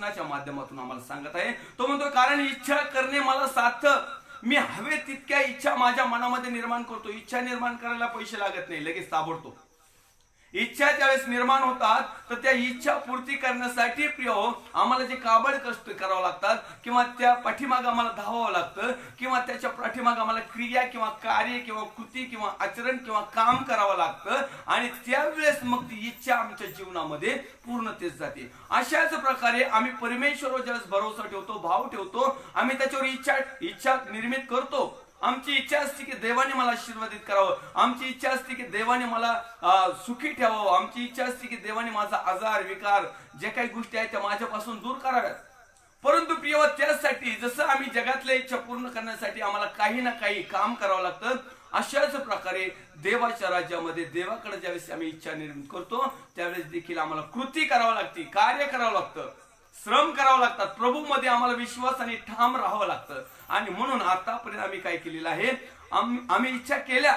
वचनाच्या माध्यमातून आम्हाला सांगत आहे. तो म्हणतो कारण इच्छा करणे मला साधतं, मी हवे तितक्या इच्छा माझ्या मनामध्ये निर्माण करतो. इच्छा निर्माण करायला पैसे लागत नाही, लगेच ताबडतोब इच्छा ज्यावेळेस निर्माण होतात तर त्या इच्छा पूर्ती करण्यासाठी प्रिय आम्हाला जे काबड कष्ट करावं लागतात किंवा त्या पाठीमाग आम्हाला धावावं लागतं किंवा त्याच्या पाठीमाग आम्हाला क्रिया किंवा कार्य किंवा कृती किंवा आचरण किंवा काम करावं लागतं आणि त्यावेळेस मग ती इच्छा आमच्या जीवनामध्ये पूर्णतेस जाते. अशाच प्रकारे आम्ही परमेश्वरावर ज्यावेळेस भरोसा ठेवतो, भाव ठेवतो, आम्ही त्याच्यावर इच्छा निर्मित करतो. आमची इच्छा असते की देवाने मला आशीर्वादित करावं, आमची इच्छा असते की देवाने मला सुखी ठेवावं, आमची इच्छा असते की देवाने माझा आजार विकार जे काही गोष्टी आहेत त्या माझ्यापासून दूर कराव्यात. परंतु प्रिय त्यासाठी जसं आम्ही जगातल्या इच्छा पूर्ण करण्यासाठी आम्हाला काही ना काही काम करावं लागतं, अशाच प्रकारे देवाच्या राज्यामध्ये देवाकडे ज्यावेळेस आम्ही इच्छा निर्मित करतो त्यावेळेस देखील आम्हाला कृती करावं लागते, कार्य करावं लागतं, श्रम करावं लागतात, प्रभू मध्ये आम्हाला विश्वासाने ठाम राहावं लागतं. आणि म्हणून आतापर्यंत आम्ही काय केलेलं आहे, आम्ही इच्छा केल्या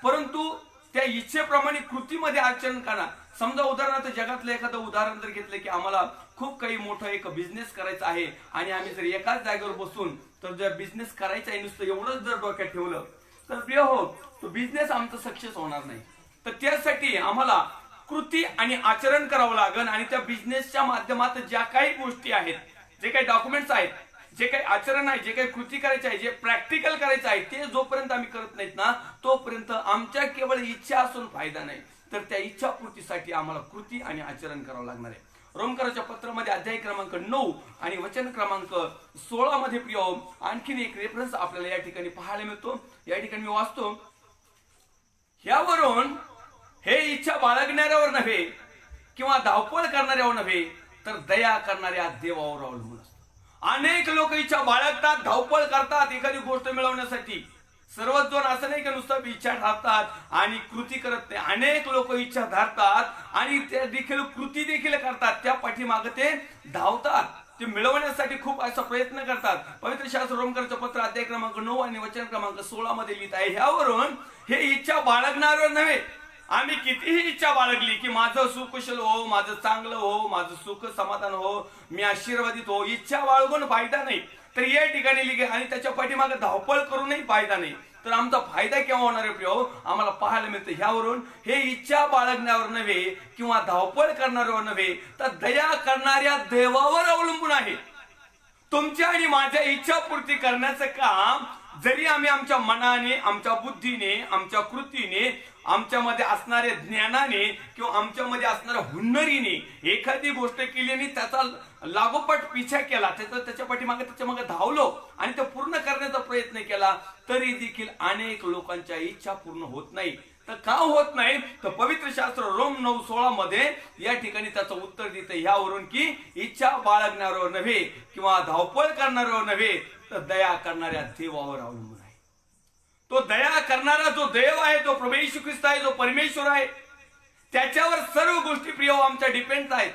परंतु त्या इच्छेप्रमाणे कृतीमध्ये आचरण करा. समजा उदाहरणार्थ जगातलं एखादं उदाहरण जर घेतलं की आम्हाला खूप काही मोठं एक बिझनेस करायचा आहे आणि आम्ही जर एकाच जागेवर बसून तर जर बिझनेस करायचा आहे नुसतं एवढंच जर डोक्यात ठेवलं तर प्रिय हो तो बिझनेस आमचा सक्सेस होणार नाही. तर त्यासाठी आम्हाला कृती आणि आचरण करावं लागेल आणि त्या बिझनेसच्या माध्यमात ज्या काही गोष्टी आहेत, जे काही डॉक्युमेंट्स आहेत, जे काही आचरण आहे, जे काही कृती करायची आहे, जे प्रॅक्टिकल करायचं आहे ते जोपर्यंत आम्ही करत नाहीत ना तोपर्यंत आमच्या केवळ इच्छा असून फायदा नाही. तर त्या इच्छा पूर्तीसाठी आम्हाला कृती आणि आचरण करावं लागणार आहे. रोमकराच्या पत्रामध्ये अध्याय क्रमांक 9 आणि वचन क्रमांक 16 मध्ये प्रिय आणखीन एक रेफरन्स आपल्याला या ठिकाणी पाहायला मिळतो. या ठिकाणी मी वाचतो, ह्यावरून हे इच्छा बाळगणाऱ्यावर नव्हे किंवा धावपळ करणाऱ्यावर नव्हे तर दया करणाऱ्या देवावर अवलंबून असतं. अनेक लोक इच्छा बाळगतात, धावपळ करतात एखादी गोष्ट मिळवण्यासाठी. सर्वच जण असं नाही की नुसतं इच्छा धरतात आणि कृती करत नाही. अनेक लोक इच्छा धरतात आणि ते देखील कृती देखील करतात, त्या पाठीमागे ते धावतात, ते मिळवण्यासाठी खूप असा प्रयत्न करतात. पवित्र शास्त्र रोमकराचं पत्र अध्याय क्रमांक 9 आणि वचन क्रमांक 16 मध्ये लिहित आहे, ह्यावरून हे इच्छा बाळगणाऱ्यावर नव्हे. आम्ही कितीही इच्छा बाळगली की माझं सुकुशल हो, माझं चांगलं हो, माझं सुख समाधान हो, मी आशीर्वादित हो, इच्छा बाळगून फायदा नाही. तर या ठिकाणी लिहिले आणि त्याच्या पाठीमागे धावपळ करूनही फायदा नाही. तर आमचा फायदा केव्हा होणार आहे प्रिय? आम्हाला पाहायला मिळतं ह्यावरून हे इच्छा बाळगण्यावर नव्हे किंवा धावपळ करणाऱ्यावर नव्हे तर दया करणाऱ्या देवावर अवलंबून आहे. तुमच्या आणि माझ्या इच्छा पूर्ती करण्याचं काम जरी आम्ही आमच्या मनाने, आमच्या बुद्धीने, आमच्या कृतीने, आमच्यामध्ये असणाऱ्या ज्ञानाने किंवा आमच्यामध्ये असणाऱ्या हुन्नरीने एखादी गोष्ट केली आणि त्याचा लागोपाठ पिछा केला, त्याच्या पाठीमागे धावलो आणि ते पूर्ण करण्याचा प्रयत्न केला तरी देखील अनेक लोकांच्या इच्छा पूर्ण होत नाही. तर का होत नाही? तर पवित्र शास्त्र रोम 9:16 मध्ये या ठिकाणी त्याचं उत्तर देतं, ह्यावरून की इच्छा बाळगणाऱ्यावर नव्हे किंवा धावपळ करणाऱ्यावर नव्हे तर दया करणाऱ्या देवावर अवलंबून आहे. तो दया करणारा जो देव आहे, तो प्रभू येशू ख्रिस्त आहे, जो परमेश्वर आहे, त्याच्यावर सर्व गोष्टी प्रिय आमच्या डिपेंड आहेत.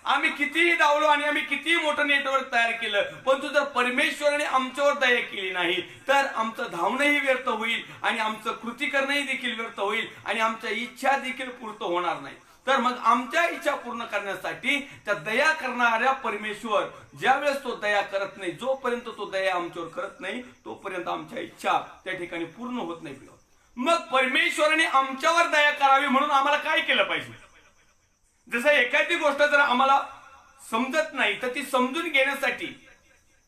आम्ही कितीही धावलो आणि आम्ही कितीही मोठं नेटवर्क तयार केलं परंतु जर परमेश्वराने आमच्यावर दया केली नाही तर आमचं धावणंही व्यर्थ होईल आणि आमचं कृती करणंही देखील व्यर्थ होईल आणि आमच्या इच्छा देखील पूर्ण होणार नाही. तर मग आमच्या इच्छा पूर्ण करण्यासाठी त्या दया करणाऱ्या परमेश्वर ज्यावेळेस तो दया करत नाही, जोपर्यंत तो दया आमच्यावर करत नाही तोपर्यंत आमच्या इच्छा त्या ठिकाणी पूर्ण होत नाही. मग परमेश्वराने आमच्यावर दया करावी म्हणून आम्हाला काय केलं पाहिजे? जसं एखादी गोष्ट जर आम्हाला समजत नाही तर ती समजून घेण्यासाठी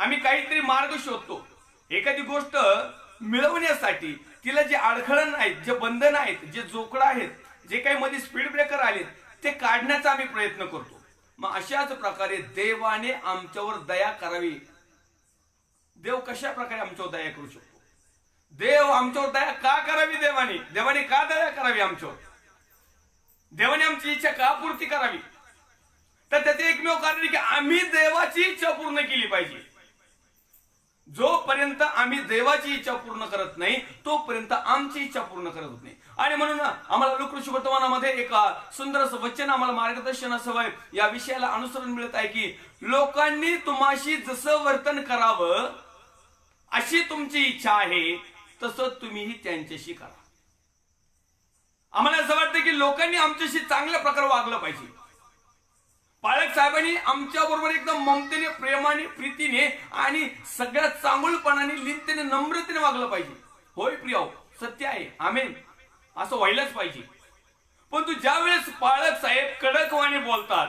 आम्ही काहीतरी मार्ग शोधतो. एखादी गोष्ट मिळवण्यासाठी तिला जे अडखळण आहेत, जे बंधन आहेत, जे जोकडं आहेत, जे काही मध्ये स्पीड ब्रेकर आलेत ते काढण्याचा आम्ही प्रयत्न करतो. मग अशाच प्रकारे देवाने आमच्यावर दया करावी. देव कशा प्रकारे आमच्यावर दया करू शकतो? देव आमच्यावर दया का करावी? देवाने का दया करावी आमच्यावर? देवाने आमची इच्छा का पूर्ती करावी? तर त्याचे एकमेव कारण की आम्ही देवाची इच्छा पूर्ण केली पाहिजे. जोपर्यंत आम्ही देवाची इच्छा पूर्ण करत नाही तोपर्यंत आमची इच्छा पूर्ण करत नाही. आणि म्हणून आम्हाला लोकऋषी वर्तमानामध्ये एक सुंदर असं वचन, आम्हाला मार्गदर्शन असं या विषयाला अनुसरण मिळत आहे की लोकांनी तुम्हाशी जसं वर्तन करावं अशी तुमची इच्छा आहे तसं तुम्हीही त्यांच्याशी करा. आम्हाला असं वाटतं की लोकांनी आमच्याशी चांगल्या प्रकारे वागलं पाहिजे. पाळक साहेबांनी आमच्या बरोबर एकदम ममतेने, प्रेमाने, प्रीतीने आणि सगळ्यात चांगुलपणाने, लिंतेने, नम्रतेने वागलं पाहिजे. होय प्रिय, सत्य आहे, आमेन, असं व्हायलाच पाहिजे. पण तू ज्या वेळेस पाळक साहेब कडकवाणी बोलतात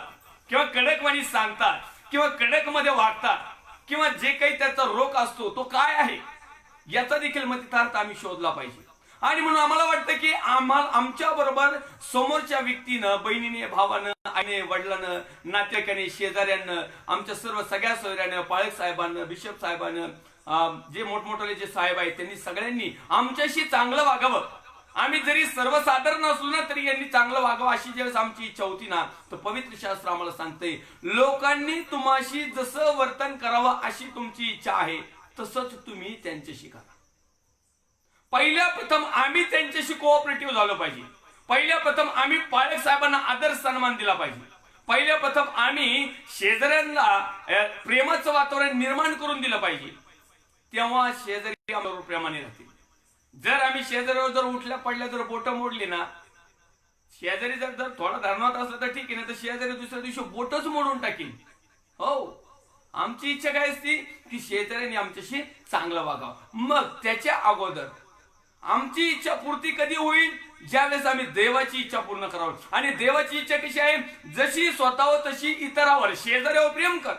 किंवा कडकवाणी सांगतात किंवा कडक मध्ये वागतात किंवा जे काही त्याचा रोग असतो तो काय आहे याचा देखील मतितार्थ आम्ही शोधला पाहिजे. आणि म्हणून आम्हाला वाटतं की आमच्या बरोबर समोरच्या व्यक्तीनं, बहिणीने, भावानं, आईने, वडिलांनं, नातेवाईकाने, शेजाऱ्यांना, आमच्या सगळ्या सोयऱ्यानं, पाळक साहेबांना, बिशप साहेबांना, जे मोठमोठे जे साहेब आहेत त्यांनी सगळ्यांनी आमच्याशी चांगलं वागावं. आम्ही जरी सर्वसाधारण असलो ना तरी यांनी चांगलं वागावं अशी ज्यावेळेस आमची इच्छा होती ना, तर पवित्र शास्त्र आम्हाला सांगते लोकांनी तुम्हाशी जसं वर्तन करावं अशी तुमची इच्छा आहे तसंच तुम्ही त्यांच्याशी करा. पहिल्या प्रथम आम्ही त्यांच्याशी कोऑपरेटिव्ह झालो पाहिजे. पहिल्या प्रथम आम्ही पाळक साहेबांना आदर सन्मान दिला पाहिजे. पहिल्या प्रथम आम्ही शेजाऱ्यांना प्रेमाचं वातावरण निर्माण करून दिलं पाहिजे. तेव्हा शेजारी आम्हाला प्रेमाने राहतील. जर आम्ही शेजाऱ्यावर जर उठल्या पडल्या जर बोट मोडली ना, शेजारी जर थोडा धर्मात असला तर ठीक आहे, ना तर शेजारी दुसऱ्या दिवशी बोटच मोडून टाकील. हो, आमची इच्छा काय असती की शेजाऱ्यांनी आमच्याशी चांगलं वागावं. मग त्याच्या अगोदर आमची इच्छा पूर्ती कधी होईल? ज्यावेळेस आम्ही देवाची इच्छा पूर्ण करावी. आणि देवाची इच्छा कशी आहे? जशी स्वतःवर तशी इतरावर, शेजाऱ्यावर प्रेम कर.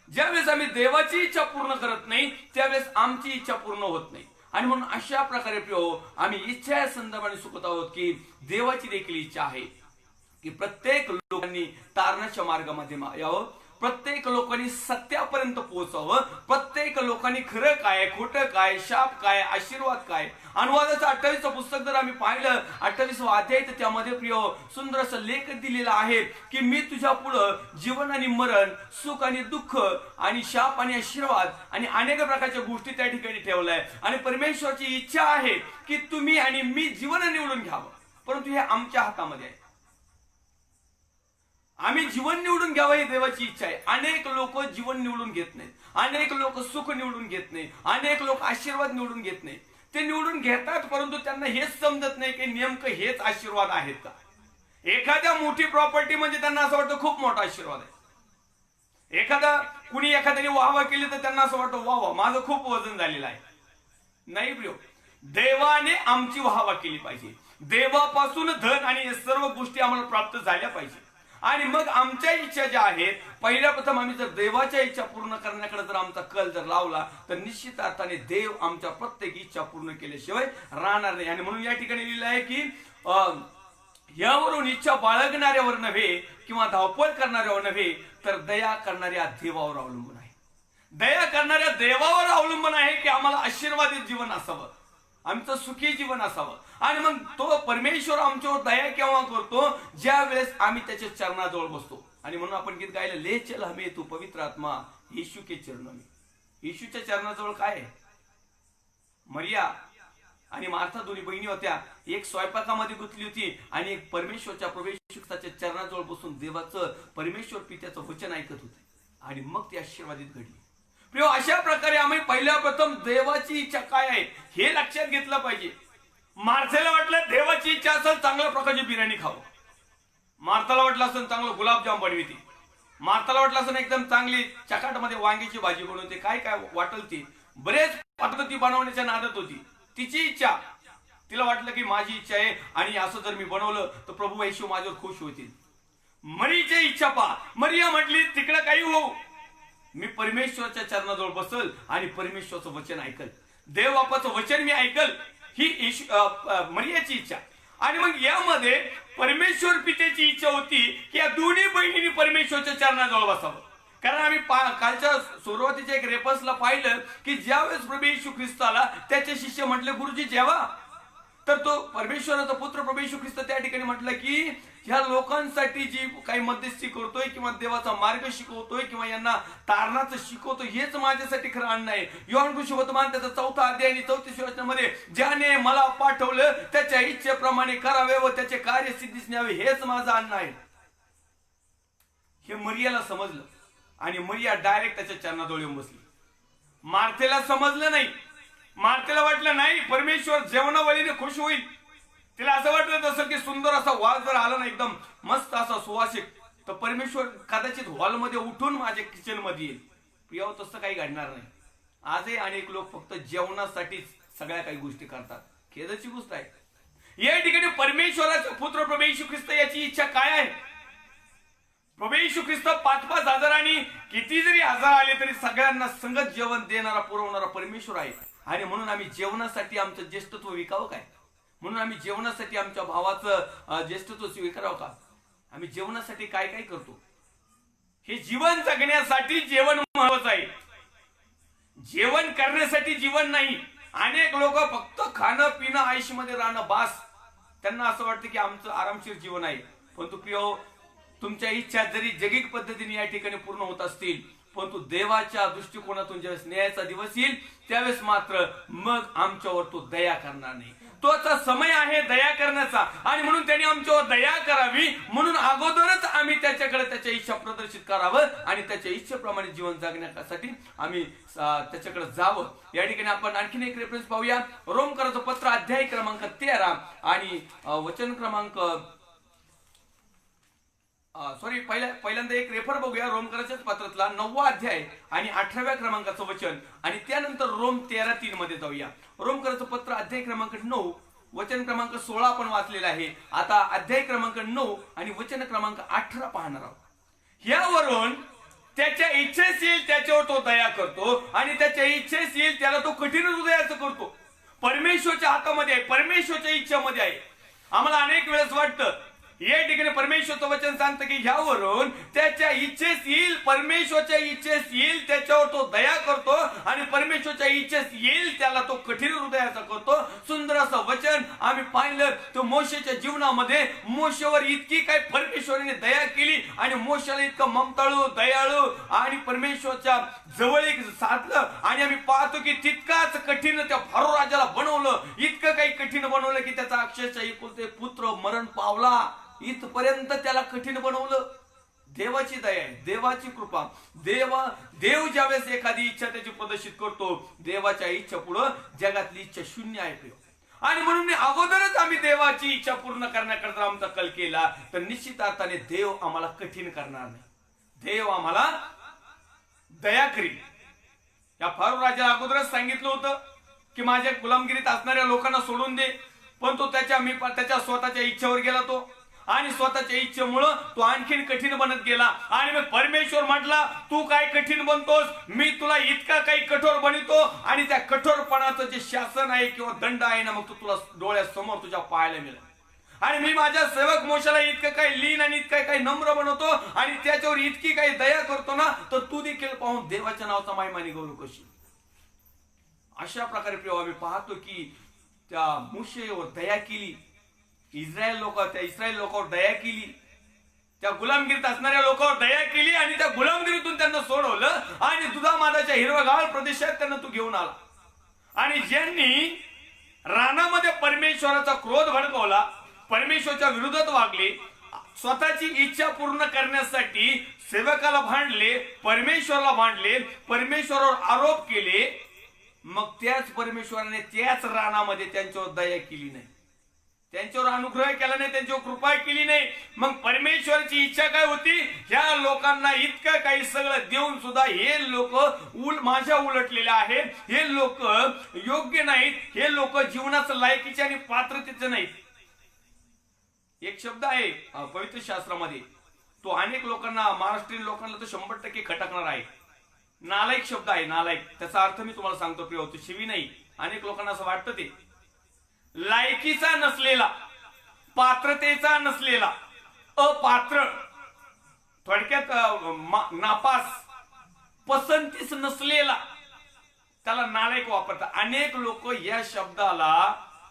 ज्यावेळेस आम्ही देवाची इच्छा पूर्ण करत नाही त्यावेळेस आमची इच्छा पूर्ण होत नाही. आणि म्हणून अशा प्रकारे प्रिय आम्ही इच्छा या संदर्भाने सुखत आहोत की देवाची देखील इच्छा आहे की प्रत्येक लोकांनी तारणाच्या मार्गामध्ये यावं, प्रत्येक लोकांनी सत्यापर्यंत पोहोचावं, प्रत्येक लोकांनी खरं काय, खोटं काय, शाप काय, आशीर्वाद काय. अनुवादाचं 28 पुस्तक जर आम्ही पाहिलं, 28 अध्याय, तर त्यामध्ये प्रिय सुंदर असं लेख दिलेला आहे की मी तुझ्या पुढं जीवन आणि मरण, सुख आणि दुःख आणि शाप आणि आशीर्वाद आणि अनेक प्रकारच्या गोष्टी त्या ठिकाणी ठेवलाय. आणि परमेश्वराची इच्छा आहे की तुम्ही आणि मी जीवन निवडून घ्यावं, परंतु हे आमच्या हातामध्ये आहे. आम्ही जीवन निवडून घ्यावं ही देवाची इच्छा आहे. अनेक लोक जीवन निवडून घेत नाहीत, अनेक लोक सुख निवडून घेत नाही, अनेक लोक आशीर्वाद निवडून घेत नाही. ते निवडून घेतात परंतु त्यांना हेच समजत नाही की नेमकं हेच आशीर्वाद आहेत का. एखाद्या मोठी प्रॉपर्टी म्हणजे त्यांना असं वाटतं खूप मोठा आशीर्वाद आहे. कुणी एखाद्याने वाहवा केली तर त्यांना असं वाटतं वा वा माझं खूप वजन झालेलं आहे. नाही प्रिय, देवाने आमची वाहवा केली पाहिजे. देवापासून धन आणि सर्व गोष्टी आम्हाला प्राप्त झाल्या पाहिजे. आणि मग आमच्या इच्छा ज्या आहेत, पहिल्या प्रथम आम्ही जर देवाच्या इच्छा पूर्ण करण्याकडे जर आमचा कल जर लावला तर निश्चित अर्थाने देव आमच्या प्रत्येक इच्छा पूर्ण केल्याशिवाय राहणार नाही. आणि म्हणून या ठिकाणी लिहिलं आहे की यावरून इच्छा बाळगणाऱ्यावर नव्हे किंवा धावपळ करणाऱ्यावर नव्हे तर दया करणाऱ्या देवावर अवलंबून आहे. दया करणाऱ्या देवावर अवलंबून आहे की आम्हाला आशीर्वादित जीवन असावं, आमचं सुखी जीवन असावं. आणि मग तो परमेश्वर आमच्यावर दया केव्हा करतो? ज्या वेळेस आम्ही त्याच्या चरणाजवळ बसतो. आणि म्हणून आपण गीत गायलं, ले चल हमें तू पवित्र आत्मा येशू के चरणों में. येशूच्या चरणाजवळ काय आहे? मरिया आणि मार्था दोन्ही बहिणी होत्या. एक स्वयंपाकामध्ये गुंतली होती आणि एक परमेश्वरच्या प्रवेशाच्या चरणाजवळ बसून देवाचं, परमेश्वर पित्याचं वचन ऐकत होते. आणि मग ती आशीर्वादित घडली. प्रिय, अशा प्रकारे आम्ही पहिल्या प्रथम देवाची इच्छा काय आहे हे लक्षात घेतलं पाहिजे. मार्थेला वाटलं देवाची इच्छा असेल चांगल्या प्रकारची बिर्याणी खावं, मार्थाला वाटलं असेल चांगलं गुलाबजाम बनविते, मार्थाला वाटलं असेल एकदम चांगली चकाटमध्ये वांग्याची भाजी बनवते, काय काय वाटल ती बरेच पद्धती बनवण्याच्या नादात होती. तिची इच्छा, तिला वाटलं की माझी इच्छा आहे आणि असं जर मी बनवलं तर प्रभू येशू माझ्यावर खुश होतील. मरीची इच्छा पहा, मरिया म्हटली तिकडे काही हो, मी परमेश्वराच्या चरणाजवळ बसल आणि परमेश्वराचं वचन ऐकल, देव बापाचं वचन मी ऐकल, ही मरियाची इच्छा. आणि मग यामध्ये परमेश्वर पित्याची इच्छा होती की या दोन्ही बहिणींनी परमेश्वराच्या चरणाजवळ बसावं. कारण आम्ही कालच्या सुरुवातीच्या एक रेफरन्सला पाहिलं की ज्यावेळेस प्रभू येशू ख्रिस्त आला त्याचे शिष्य म्हटले गुरुजी जेव्हा, तर तो परमेश्वराचा पुत्र प्रभू येशू ख्रिस्त त्या ठिकाणी म्हटलं की ह्या लोकांसाठी जी काही मध्यस्थी करतोय किंवा देवाचा मार्ग शिकवतोय किंवा यांना तारणाचं शिकवतोय हेच माझ्यासाठी खरं अन्न आहे. योहान सुवर्तमान त्याचा 4 अध्याय आणि 34 वचनामध्ये ज्याने मला पाठवलं त्याच्या इच्छेप्रमाणे करावे व त्याचे कार्य सिद्धीस न्यावे हेच माझं अन्न आहे. हे मरियाला समजलं आणि मरिया डायरेक्ट त्याच्या चरणाजवळ येऊन बसली. मार्थेला समजलं नाही. मार्थेला वाटलं नाही परमेश्वर जेवणावळीने खुश होईल. तिला असं वाटलं तसं की सुंदर असा वास जर आला ना एकदम मस्त असा सुवासिक तर परमेश्वर कदाचित हॉलमध्ये उठून माझ्या किचन मध्ये येईल. प्रिय, तसं काही घडणार नाही. आजही अनेक लोक फक्त जेवणासाठीच सगळ्या काही गोष्टी करतात. खेदाची गोष्ट आहे. या ठिकाणी परमेश्वराचा पुत्र प्रभू येशू ख्रिस्त याची इच्छा काय आहे? प्रभू येशू ख्रिस्त 5-5 हजारांनी किती जरी हजार आले तरी सगळ्यांना संगत जेवण देणारा पुरवणारा परमेश्वर आहे. आणि म्हणून आम्ही जेवणासाठी आमचं ज्येष्ठत्व विकावं काय? म्हणून आम्ही जेवणासाठी आमच्या भावाचं ज्येष्ठत्व स्वीकारावं का? आम्ही जेवणासाठी काय काय करतो? हे जीवन जगण्यासाठी जेवण महत्वाचं आहे. जेवण करण्यासाठी जीवन नाही. अनेक लोक फक्त खाणं पिणं आयुष्यामध्ये राहणं बास, त्यांना असं वाटतं की आमचं आरामशीर जीवन आहे. परंतु प्रिय, तुमच्या इच्छा जरी जैविक पद्धतीने या ठिकाणी पूर्ण होत असतील, परंतु देवाच्या दृष्टिकोनातून ज्यावेळेस न्यायाचा दिवस येईल त्यावेळेस मात्र मग आमच्यावर तो दया करणार नाही. तोचा समय आहे दया करण्याचा. आणि म्हणून त्यांनी आमच्यावर दया करावी म्हणून अगोदरच आम्ही त्याच्याकडे त्याच्या इच्छा प्रदर्शित करावं आणि त्याच्या इच्छेप्रमाणे जीवन जगण्यासाठी आम्ही त्याच्याकडे जावं. या ठिकाणी आपण आणखीन एक रेफरन्स पाहूया. रोमकराचं पत्र अध्याय क्रमांक 13 आणि वचन क्रमांक पहिल्यांदा एक रेफर बघूया. रोमकराच्याच पत्रातला 9वा अध्याय आणि 18व्या क्रमांकाचं वचन, आणि त्यानंतर रोम 13:3 मध्ये जाऊया. रोमकराचं पत्र अध्याय क्रमांक 9 वचन क्रमांक 16 आपण वाचलेला आहे. आता अध्याय क्रमांक 9 आणि वचन क्रमांक 18 पाहणार आहोत. यावरून त्याच्या इच्छेस येईल त्याच्यावर तो दया करतो आणि त्याच्या इच्छेस येईल त्याला तो कठीण हृदयाचं करतो. परमेश्वरच्या हातामध्ये आहे, परमेश्वरच्या इच्छेमध्ये आहे. आम्हाला अनेक वेळेस वाटतं, या ठिकाणी परमेश्वरचं वचन सांगतं की ह्यावरून त्याच्या इच्छेस येईल, परमेश्वरच्या इच्छेस येईल त्याच्यावर तो दया करतो आणि परमेश्वरच्या इच्छेस येईल त्याला तो कठीण हृदयाचा करतो. सुंदर असं वचन आम्ही पाहिलं. तो मोशेच्या जीवनामध्ये मोशेवर इतकी काय परमेश्वराने दया केली आणि मोशेला इतकं ममताळू दयाळू आणि परमेश्वरच्या जवळ साधलं. आणि आम्ही पाहतो की तितकाच कठीण त्या फारो राजाला बनवलं, इतकं काही कठीण बनवलं की त्याचा अक्षरशः एकुलते पुत्र मरण पावला, इथपर्यंत त्याला कठीण बनवलं. देवाची दया आहे, देवाची कृपा. देव ज्यावेळेस एखादी इच्छा त्याची प्रदर्शित करतो, देवाच्या इच्छा पुढे जगातली इच्छा शून्य आहे. आणि म्हणून अगोदरच आम्ही देवाची इच्छा पूर्ण करण्याकरता आमचा कल केला तर निश्चित अर्थाने देव आम्हाला कठीण करणार नाही. देव आम्हाला दया करील. या फारो राजाला अगोदरच सांगितलं होतं की माझ्या गुलामगिरीत असणाऱ्या लोकांना सोडून दे, पण तो त्याच्या स्वतःच्या इच्छेवर गेला तो, आणि स्वतःच्या इच्छेमुळं तो आणखीन कठीण बनत गेला. आणि मग परमेश्वर म्हटला, तू काय कठीण बनतोस, मी तुला इतका काही कठोर बनवतो आणि त्या कठोरपणाचं जे शासन आहे किंवा दंड आहे ना, मग तो तुला डोळ्यासमोर तुझ्या पाहायला मिळेल. आणि मी माझ्या सेवक मोशाला इतकं काही लीन आणि इतकं काही नम्र बनवतो आणि त्याच्यावर इतकी काही दया करतो ना, तर तू देखील पाहून देवाच्या नावाचा महिमाने गौरव करशील. अशा प्रकारे प्रिय आम्ही पाहतो की त्या मोशेवर दया केली, इस्रायल लोकांवर दया केली, त्या गुलामगिरीत असणाऱ्या लोकांवर दया केली आणि त्या गुलामगिरीतून त्यांना सोडवलं आणि दुधामादाच्या हिरवगाळ प्रदेशात त्यांना तू घेऊन आला. आणि ज्यांनी रानामध्ये परमेश्वराचा क्रोध भडकवला, परमेश्वराच्या विरोधात वागले, स्वतःची इच्छा पूर्ण करण्यासाठी सेवकाला भांडले, परमेश्वराला भांडले, परमेश्वरावर आरोप केले, मग त्याच परमेश्वराने त्याच रानामध्ये त्यांच्यावर दया केली नाही, त्यांच्यावर अनुग्रह केला नाही, त्यांच्यावर कृपा केली नाही. मग परमेश्वराची इच्छा काय होती? ह्या लोकांना इतकं काही सगळं देऊन सुद्धा हे लोक माझ्या उलटलेले आहेत, हे लोक योग्य नाहीत, हे लोक जीवनाचं लायकीचे आणि पात्रतेचे नाहीत. एक शब्द आहे पवित्र शास्त्रामध्ये, तो अनेक लोकांना, महाराष्ट्रीयन लोकांना तो 100% खटकणार आहे. नालायक शब्द आहे, नालायक. त्याचा अर्थ मी तुम्हाला सांगतो प्रिय, तो शिवी नाही. अनेक लोकांना असं वाटतं ते लायकीचा नसलेला, पात्रतेचा नसलेला, अपात्र, थोडक्यात नापास, पसंतीस नसलेला, त्याला नालायक वापरतात. अनेक लोक या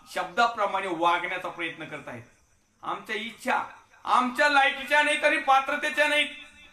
शब्दाप्रमाणे वागण्याचा प्रयत्न करत आहेत. आमच्या इच्छा आमच्या लायकीच्या नाही तरी पात्रतेच्या नाहीत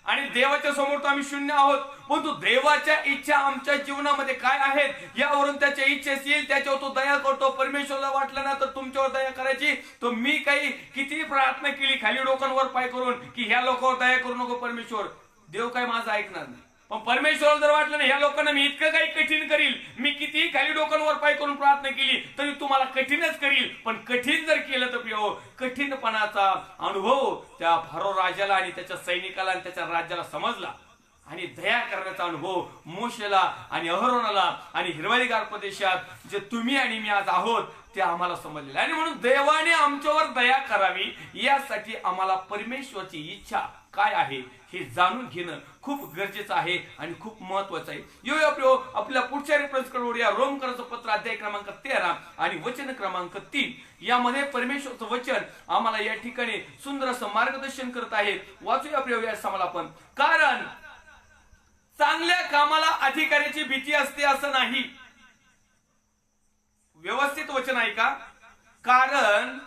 आणि देवाच्या समोर तर आम्ही शून्य आहोत. परंतु देवाच्या इच्छा आमच्या जीवनामध्ये काय आहेत यावरून त्याच्या इच्छेस येईल त्याच्यावर तो दया करतो. परमेश्वराला वाटलं ना तर तुमच्यावर दया करायची, तर मी काही किती प्रार्थना केली खाली डोकांवर पाय करून की ह्या लोकांवर दया करू नको परमेश्वर, देव काय माझं ऐकणार नाही. पण परमेश्वराला जर वाटलं नाही ह्या लोकांना मी इतकं काही कठीण करील, मी कितीही खाली डोक्यांवर पाय करून प्रार्थना केली तरी तुम्हाला कठीणच करील, पण कठीण जर केलं तर प्रिय कठीणपणाचा अनुभव त्या फारो राजाला आणि त्याच्या सैनिकाला आणि त्याच्या राज्याला समजला आणि दया करण्याचा अनुभव मोशेला आणि अहरोनाला आणि हिरवळीगार प्रदेशात जे तुम्ही आणि मी आज आहोत ते आम्हाला समजलेलं. आणि म्हणून देवाने आमच्यावर दया करावी यासाठी आम्हाला परमेश्वराची इच्छा काय आहे हे जाणून घेणं खूप गरजेचं आहे आणि खूप महत्वाचं आहे. येऊया आपल्या पुढच्या रेफरन्सकडे वळूया. रोमकरांचं पत्र अध्याय क्रमांक 13 आणि वचन क्रमांक 3 यामध्ये परमेश्वराचं वचन आम्हाला या ठिकाणी सुंदर असं मार्गदर्शन करत आहे. वाचूया प्रिय व्यास आम्हाला आपण. कारण चांगल्या कामाला अधिकाऱ्याची भीती असते असं नाही. व्यवस्थित वचन आहे का? कारण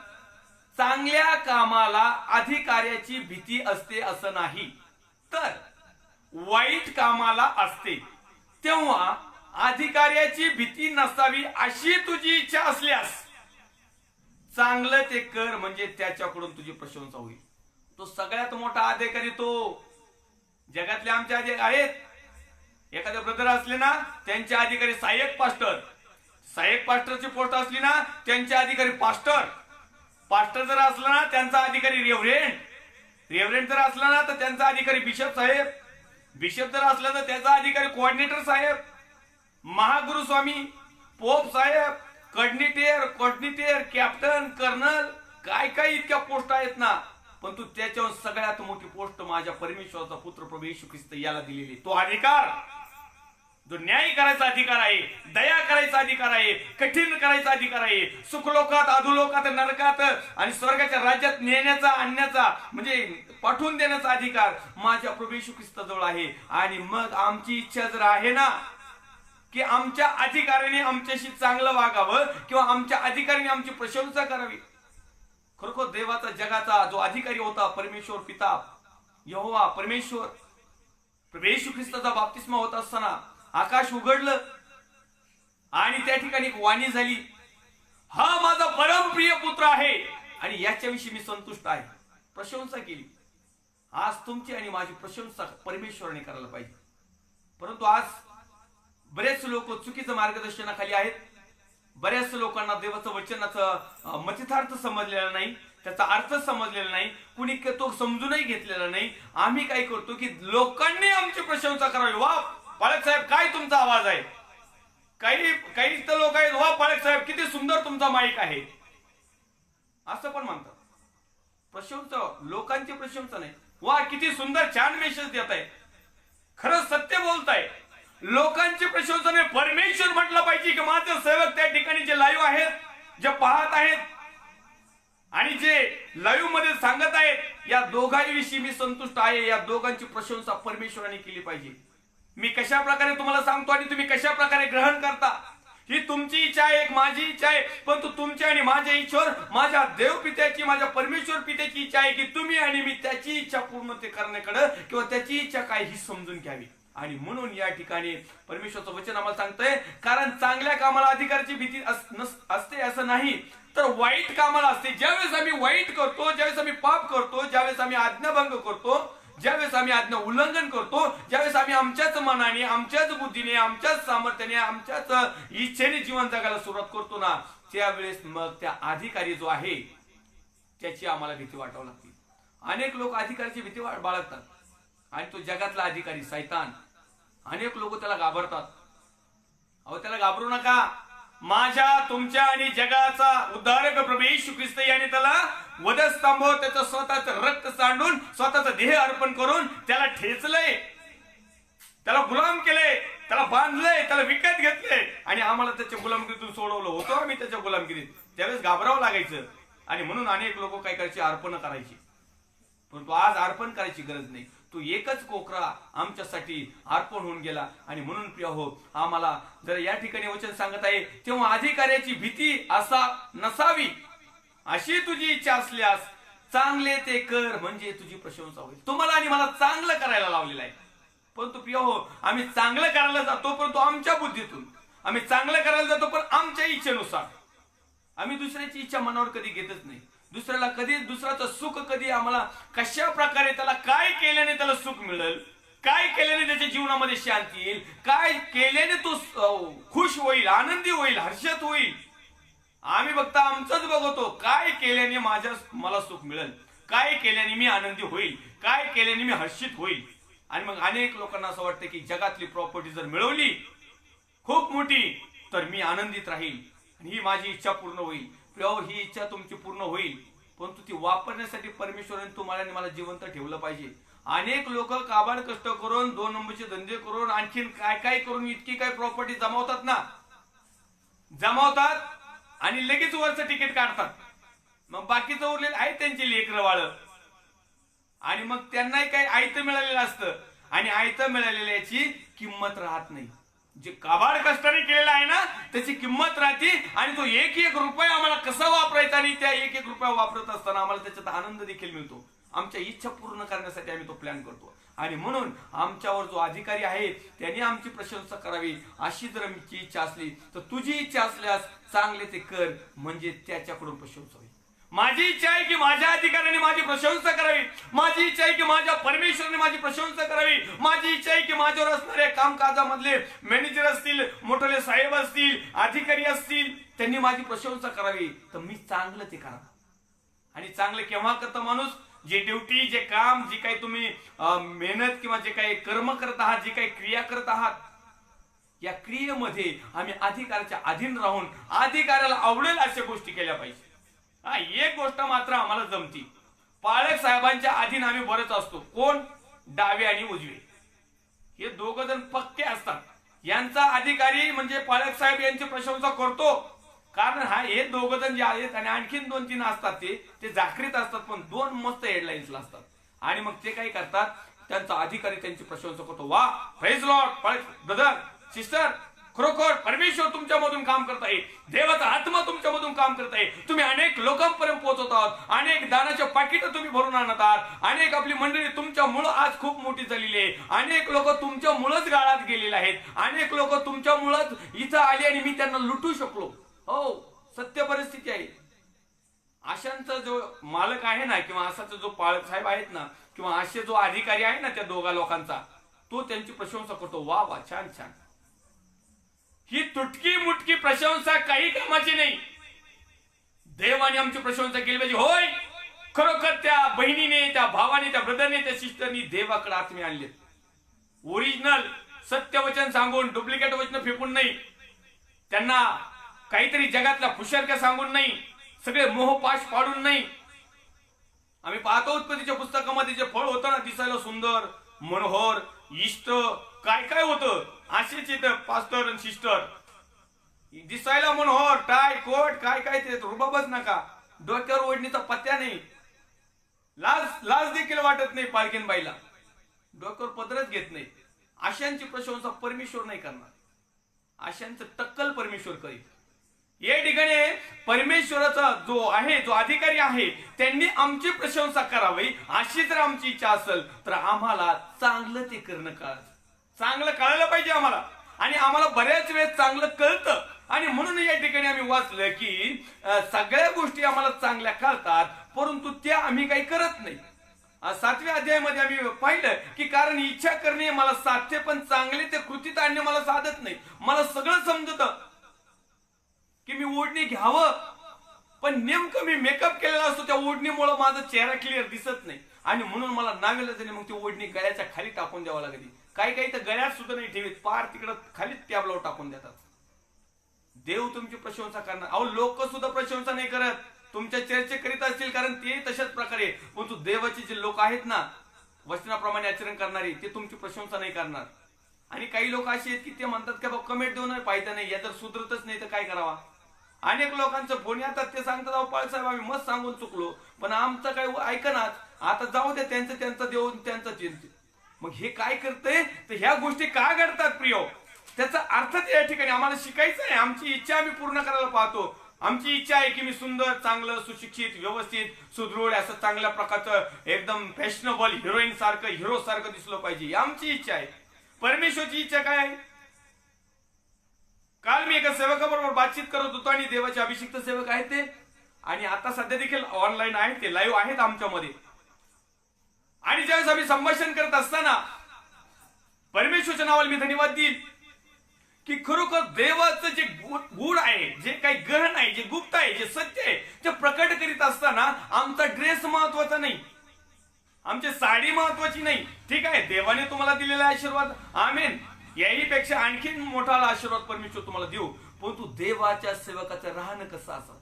चांगल्या कामाला अधिकाऱ्याची भीती असते असं नाही, तर वाईट कामाला असते. तेव्हा अधिकाऱ्याची भीती नसावी अशी तुझी इच्छा असल्यास चांगलं ते कर, म्हणजे त्याच्याकडून तुझी प्रशंसा होईल. तो सगळ्यात मोठा अधिकारी तो जगातले आमचे अधिकारी आहेत. एखादे ब्रदर असले ना त्यांचे अधिकारी सहाय्यक पास्टर, सहाय्यक पास्टरची पोस्ट असली ना त्यांचे अधिकारी पास्टर, पास्टर जर असला ना त्यांचा अधिकारी रेव्हरेंड, रेव्हरेंड जर असला ना तर त्यांचा अधिकारी बिशप साहेब, बिशप जर असला तर त्याचा अधिकारी कोऑर्डिनेटर साहेब, महागुरु स्वामी, पोप साहेब, कोऑर्डिनेटर, कॅप्टन, कर्नल, काय काय इतक्या पोस्ट आहेत ना. पण तू त्याच्यावर सगळ्यात मोठी पोस्ट माझ्या परमेश्वराचा पुत्र प्रभू येशू ख्रिस्त याला दिलेली. तो अधिकार जो न्याय करायचा अधिकार आहे, दया करायचा अधिकार आहे, कठीण करायचा अधिकार आहे, सुखलोकात, अधोलोकात, नरकात आणि स्वर्गाच्या राज्यात नेण्याचा, आणण्याचा म्हणजे पाठवून देण्याचा अधिकार माझ्या प्रभू येशू ख्रिस्ताजवळ आहे. आणि मग आमची इच्छा जर आहे ना की आमच्या अधिकाऱ्याने आमच्याशी चांगलं वागावं किंवा आमच्या अधिकाऱ्याने आमची प्रशंसा करावी. खरोखर देवाचा जगाचा जो अधिकारी होता परमेश्वर पिता यहोवा परमेश्वर, प्रभू येशू ख्रिस्ताचा बाप्तिस्मा होत असताना आकाश उघडलं आणि त्या ठिकाणी एक वाणी झाली, हा माझा परमप्रिय पुत्र आहे आणि याच्याविषयी मी संतुष्ट आहे. प्रशंसा केली. आज तुमची आणि माझी प्रशंसा परमेश्वराने करायला पाहिजे. परंतु आज बरेच लोक चुकीचं मार्गदर्शनाखाली आहेत. बऱ्याच लोकांना देवाचं वचनाचं मतितार्थ समजलेला नाही, त्याचा अर्थ समजलेला नाही, कुणी तो समजूनही घेतलेला नाही. आम्ही काय करतो की लोकांनी आमची प्रशंसा करावी. वा पाळक साहेब काय तुमचा आवाज आहे, काही तर लोक आहेत, वा पाळक साहेब किती सुंदर तुमचा माईक आहे, असं पण म्हणतात. प्रशंसा लोकांची प्रशंसा नाही. वा किती सुंदर छान मेसेज देत आहे, खरंच सत्य बोलताय. लोकांची प्रशंसा नाही, परमेश्वर म्हटलं पाहिजे की माझे सेवक त्या ठिकाणी जे लाईव्ह आहेत, जे पाहत आहेत आणि जे लाईव्ह मध्ये सांगत आहेत, या दोघांविषयी मी संतुष्ट आहे. या दोघांची प्रशंसा परमेश्वराने केली पाहिजे. मी कशा प्रकारे तुम्हाला सांगतो आणि तुम्ही कशा प्रकारे ग्रहण करता ही तुमची इच्छा आहे, एक माझी इच्छा आहे. परंतु तुमच्या आणि माझ्या इच्छेवर माझ्या देवपित्याची, माझ्या परमेश्वर पित्याची इच्छा आहे की तुम्ही आणि मी त्याची इच्छा पूर्ण करण्याकडे किंवा त्याची इच्छा काय ही समजून घ्यावी. आणि म्हणून या ठिकाणी परमेश्वराचं वचन आम्हाला सांगतंय, कारण चांगल्या कामाला अधिकाराची भीती असते असं नाही, तर वाईट कामाला असते. ज्यावेळेस आम्ही वाईट करतो, ज्यावेळेस आम्ही पाप करतो, ज्यावेळेस आम्ही आज्ञाभंग करतो, ज्यावेळेस आम्ही आज्ञा उल्लंघन करतो, ज्यावेळेस आम्ही आमच्याच मनाने, आमच्याच बुद्धीने, आमच्याच सामर्थ्याने, आमच्याच इच्छेने जीवन जगायला सुरुवात करतो ना, त्यावेळेस मग त्या अधिकारी जो आहे त्याची आम्हाला भीती वाटावी लागते. अनेक लोक अधिकाराची भीती बाळगतात आणि तो जगातला अधिकारी सैतान, अनेक लोक त्याला घाबरतात. अहो त्याला घाबरू नका. माझ्या तुमच्या आणि जगाचा उद्धारक प्रभू येशू ख्रिस्त याने त्याला वधस्तंभ, त्याचं स्वतःचं रक्त सांडून, स्वतःचं देह अर्पण करून त्याला ठेचलंय, त्याला गुलाम केलंय, त्याला बांधलंय, त्याला विकत घेतलंय आणि आम्हाला त्याच्या गुलामगिरीतून सोडवलं होतं. आम्ही त्याच्या गुलामगिरीत त्यावेळेस घाबरावं लागायचं. आणि म्हणून अनेक लोक काय करायचे, अर्पण करायची. परंतु आज अर्पण करायची गरज नाही. तो एकच कोकरा आमच्यासाठी अर्पण होऊन गेला. आणि म्हणून प्रिय हो, आम्हाला जर या ठिकाणी वचन सांगत आहे तेव्हा अधिकाऱ्याची भीती असा नसावी अशी तुझी इच्छा असल्यास चांगले ते कर, म्हणजे तुझी प्रशंसा होईल. तुम्हाला आणि मला चांगलं करायला लावलेलं आहे. परंतु प्रिय हो, आम्ही चांगलं करायला जातो परंतु आमच्या बुद्धीतून. आम्ही चांगलं करायला जातो पण आमच्या इच्छेनुसार. आम्ही दुसऱ्याची इच्छा मनावर कधी घेतच नाही. दुसऱ्याचं सुख कधी आम्हाला कशा प्रकारे, त्याला काय केल्याने त्याला सुख मिळेल, काय केल्याने त्याच्या जीवनामध्ये शांती येईल, काय केल्याने तो खुश होईल, आनंदी होईल, हर्षित होईल. आम्ही फक्त आमचंच बघतो, काय केल्याने मला सुख मिळेल, काय केल्याने मी आनंदी होईल, काय केल्याने मी हर्षित होईल. आणि मग अनेक लोकांना असं वाटतं की जगातली प्रॉपर्टी जर मिळवली खूप मोठी तर मी आनंदित राहील आणि ही माझी इच्छा पूर्ण होईल. ही इच्छा तुमची पूर्ण होईल, परंतु ती वापरण्यासाठी परमेश्वराने तुम्हाला आणि मला जिवंत ठेवलं पाहिजे. अनेक लोक काबाड कष्ट करून 2 नंबरचे धंदे करून आणखीन काय काय करून इतकी काय प्रॉपर्टी जमावतात ना, जमावतात आणि लगेच वरचं तिकीट काढतात. मग बाकीचं उरलेलं आहे त्यांची लेकरं बाळ आणि मग त्यांनाही काही आयतं मिळालेलं असतं आणि आयतं मिळालेल्याची किंमत राहत नाही. जे काबाड कष्टाने केलेला आहे ना त्याची किंमत राहते आणि तो एक एक रुपया आम्हाला कसा वापरायचा आणि त्या एक एक रुपया वापरत असताना आम्हाला त्याच्यात आनंद देखील मिळतो. आमच्या इच्छा पूर्ण करण्यासाठी आम्ही तो प्लॅन करतो आणि म्हणून आमच्यावर जो अधिकारी आहे त्याने आमची प्रशंसा करावी अशी जर आमची इच्छा असली तर तुझी इच्छा असल्यास चांगले ते कर, म्हणजे त्याच्याकडून प्रशंसा होईल. माझी इच्छा आहे की माझ्या अधिकाऱ्याने माझी प्रशंसा करावी, माझी इच्छा आहे की माझ्या परमेश्वराने माझी प्रशंसा करावी, माझी इच्छा आहे की माझ्यावर असणारे कामकाजामधले मॅनेजर असतील, मोठे साहेब असतील, अधिकारी असतील, त्यांनी माझी प्रशंसा करावी. तर मी चांगलं ते करा. आणि चांगलं केव्हा करतं माणूस, जे ड्युटी, जे काम, जे काही तुम्ही मेहनत किंवा जे काही कर्म करत आहात, जे काही क्रिया करत आहात, या क्रियेमध्ये आम्ही अधिकाराच्या अधीन राहून अधिकाराला आवडेल अशा गोष्टी केल्या पाहिजे. एक गोष्ट मात्र आम्हाला जमती, पाळक साहेबांच्या अधीन आम्ही बरंच असतो. कोण? डावे आणि उजवे, हे दोघ जण पक्के असतात. यांचा अधिकारी म्हणजे पाळक साहेब यांची प्रशंसा करतो, कारण हे दोघ जण जे आहेत आणि आणखीन 2-3 असतात ते जाखरीत असतात, पण 2 मस्त हेडलाईन्सला असतात. आणि मग ते काय करतात, त्यांचा अधिकारी त्यांची प्रशंसा करतो. वा, प्रेज लॉर्ड, पाळक ब्रदर, सिस्टर, खरोखर परमेश्वर तुमच्यामधून काम करत आहे, देवाचा आत्मा तुमच्यामधून काम करत आहे, तुम्ही अनेक लोकांपर्यंत पोहोचत आहात, अनेक दानाच्या पाकिट तुम्ही भरून आणत आहात, अनेक आपली मंडळी तुमच्यामुळं आज खूप मोठी झालेली आहे, अनेक लोक तुमच्यामुळंच गाळात गेलेले आहेत, अनेक लोक तुमच्यामुळंच इथं आले आणि मी त्यांना लुटू शकलो. हो, सत्य परिस्थिती आहे. अशांचा जो मालक आहे ना किंवा असाचा जो पाळक साहेब आहेत ना किंवा असे जो अधिकारी आहे ना त्या दोघा लोकांचा, तो त्यांची प्रशंसा करतो. वा वा, छान छान. ही तुटकी मुटकी प्रशंसा काही कामाची नाही. देवाने आमची प्रशंसा केली पाहिजे. होय, खरोखर त्या बहिणीने, त्या भावाने, त्या ब्रदरने, त्या सिस्टरनी देवाकडे आत्मे आणले. ओरिजिनल सत्य वचन सांगून, डुप्लिकेट वचन फेकून नाही, त्यांना काहीतरी जगातल्या फुशरक्या सांगून नाही, सगळे मोहपाश पाडून नाही. आम्ही पाहतो उत्पत्तीच्या पुस्तकामध्ये जे फळ होतं ना, दिसायला सुंदर, मनोहर, इष्ट, काय काय होतं, असेच इथं पास्टर आणि सिस्टर दिसायला मनोहर, टाय कोट, काय काय ते रुबाबच नका, डोक्यावर ओढणीचा पत्त्या नाही, लाज देखील वाटत नाही. पालखीन बाईला डोक्यावर पदरच घेत नाही. अशांची प्रशंसा परमेश्वर नाही करणार, अशांचं टक्कल परमेश्वर करेल. या ठिकाणी परमेश्वराचा जो अधिकारी आहे त्यांनी आमची प्रशंसा करावी अशी जर आमची इच्छा असेल तर आम्हाला चांगलं ते करणं कळायचं. चांगलं कळायला पाहिजे आम्हाला, आणि आम्हाला बऱ्याच वेळेस चांगलं कळतं. आणि म्हणून या ठिकाणी आम्ही वाचलं की सगळ्या गोष्टी आम्हाला चांगल्या कळतात, परंतु त्या आम्ही काही करत नाही. 7व्या अध्यायामध्ये आम्ही पाहिलं की कारण इच्छा करणे मला साध्य, पण चांगले ते कृतीत आणणे मला साधत नाही. मला सगळं समजत की मी ओढणी घ्यावं, पण नेमकं मी मेकअप केलेला असतो, त्या ओढणीमुळे माझा चेहरा क्लिअर दिसत नाही आणि म्हणून मला नावेला मग ती ओढणी गळ्याच्या खाली टाकून द्यावं लागली. काही काही तर गळ्यात सुद्धा नाही ठेवीत, पार तिकडं खाली टॅबलावर टाकून देतात. देव तुमची प्रशंसा करणार. अहो, लोक सुद्धा प्रशंसा नाही करत, तुमच्या चर्चे करीत असतील कारण ते तशाच प्रकारे, परंतु देवाचे जे लोक आहेत ना, वचनाप्रमाणे आचरण करणारे, ते तुमची प्रशंसा नाही करणार. आणि काही लोक असे आहेत की ते म्हणतात की बाबा कमेंट देऊन पाहिजे नाही, या जर सुधरतच नाही तर काय करावा. अनेक लोकांचं फोन येतात, ते सांगतात अहो पाळसाहेब आम्ही मस्त सांगून चुकलो, पण आमचं काय ऐकनाच, आता जाऊ दे, त्यांचं देऊन त्यांचं चिंत. मग हे काय करतंय, तर ह्या गोष्टी का घडतात प्रिय, त्याचा अर्थ या ठिकाणी आम्हाला शिकायचं आहे. आमची इच्छा आम्ही पूर्ण करायला पाहतो. आमची इच्छा आहे की मी सुंदर, चांगलं, सुशिक्षित, व्यवस्थित, सुदृढ, असं चांगल्या प्रकारचं एकदम फॅशनेबल हिरोईन सारखं, हिरो सारखं दिसलं पाहिजे, आमची इच्छा आहे. परमेश्वरची इच्छा काय आहे? काल मी एका सेवकाबरोबर बातचीत करत होतो आणि देवाचे अभिषिक्त सेवक आहेत ते, आणि आता सध्या देखील ऑनलाईन आहेत, ते लाईव्ह आहेत आमच्यामध्ये. आणि ज्यावेळेस आम्ही संभाषण करत असताना परमेश्वरच्या नावाला मी धन्यवाद देईल की खरोखर देवाचं जे गुण आहे, जे काही गहन आहे, जे गुप्त आहे, जे सत्य आहे, ते प्रकट करीत असताना आमचा ड्रेस महत्वाचा नाही, आमची साडी महत्वाची नाही. ठीक आहे, देवाने तुम्हाला दिलेला आशीर्वाद, आमेन, याहीपेक्षा आणखीन मोठा आशीर्वाद परमेश्वर तुम्हाला देऊ. परंतु देवाच्या सेवकाचं राहणं कसं असावं,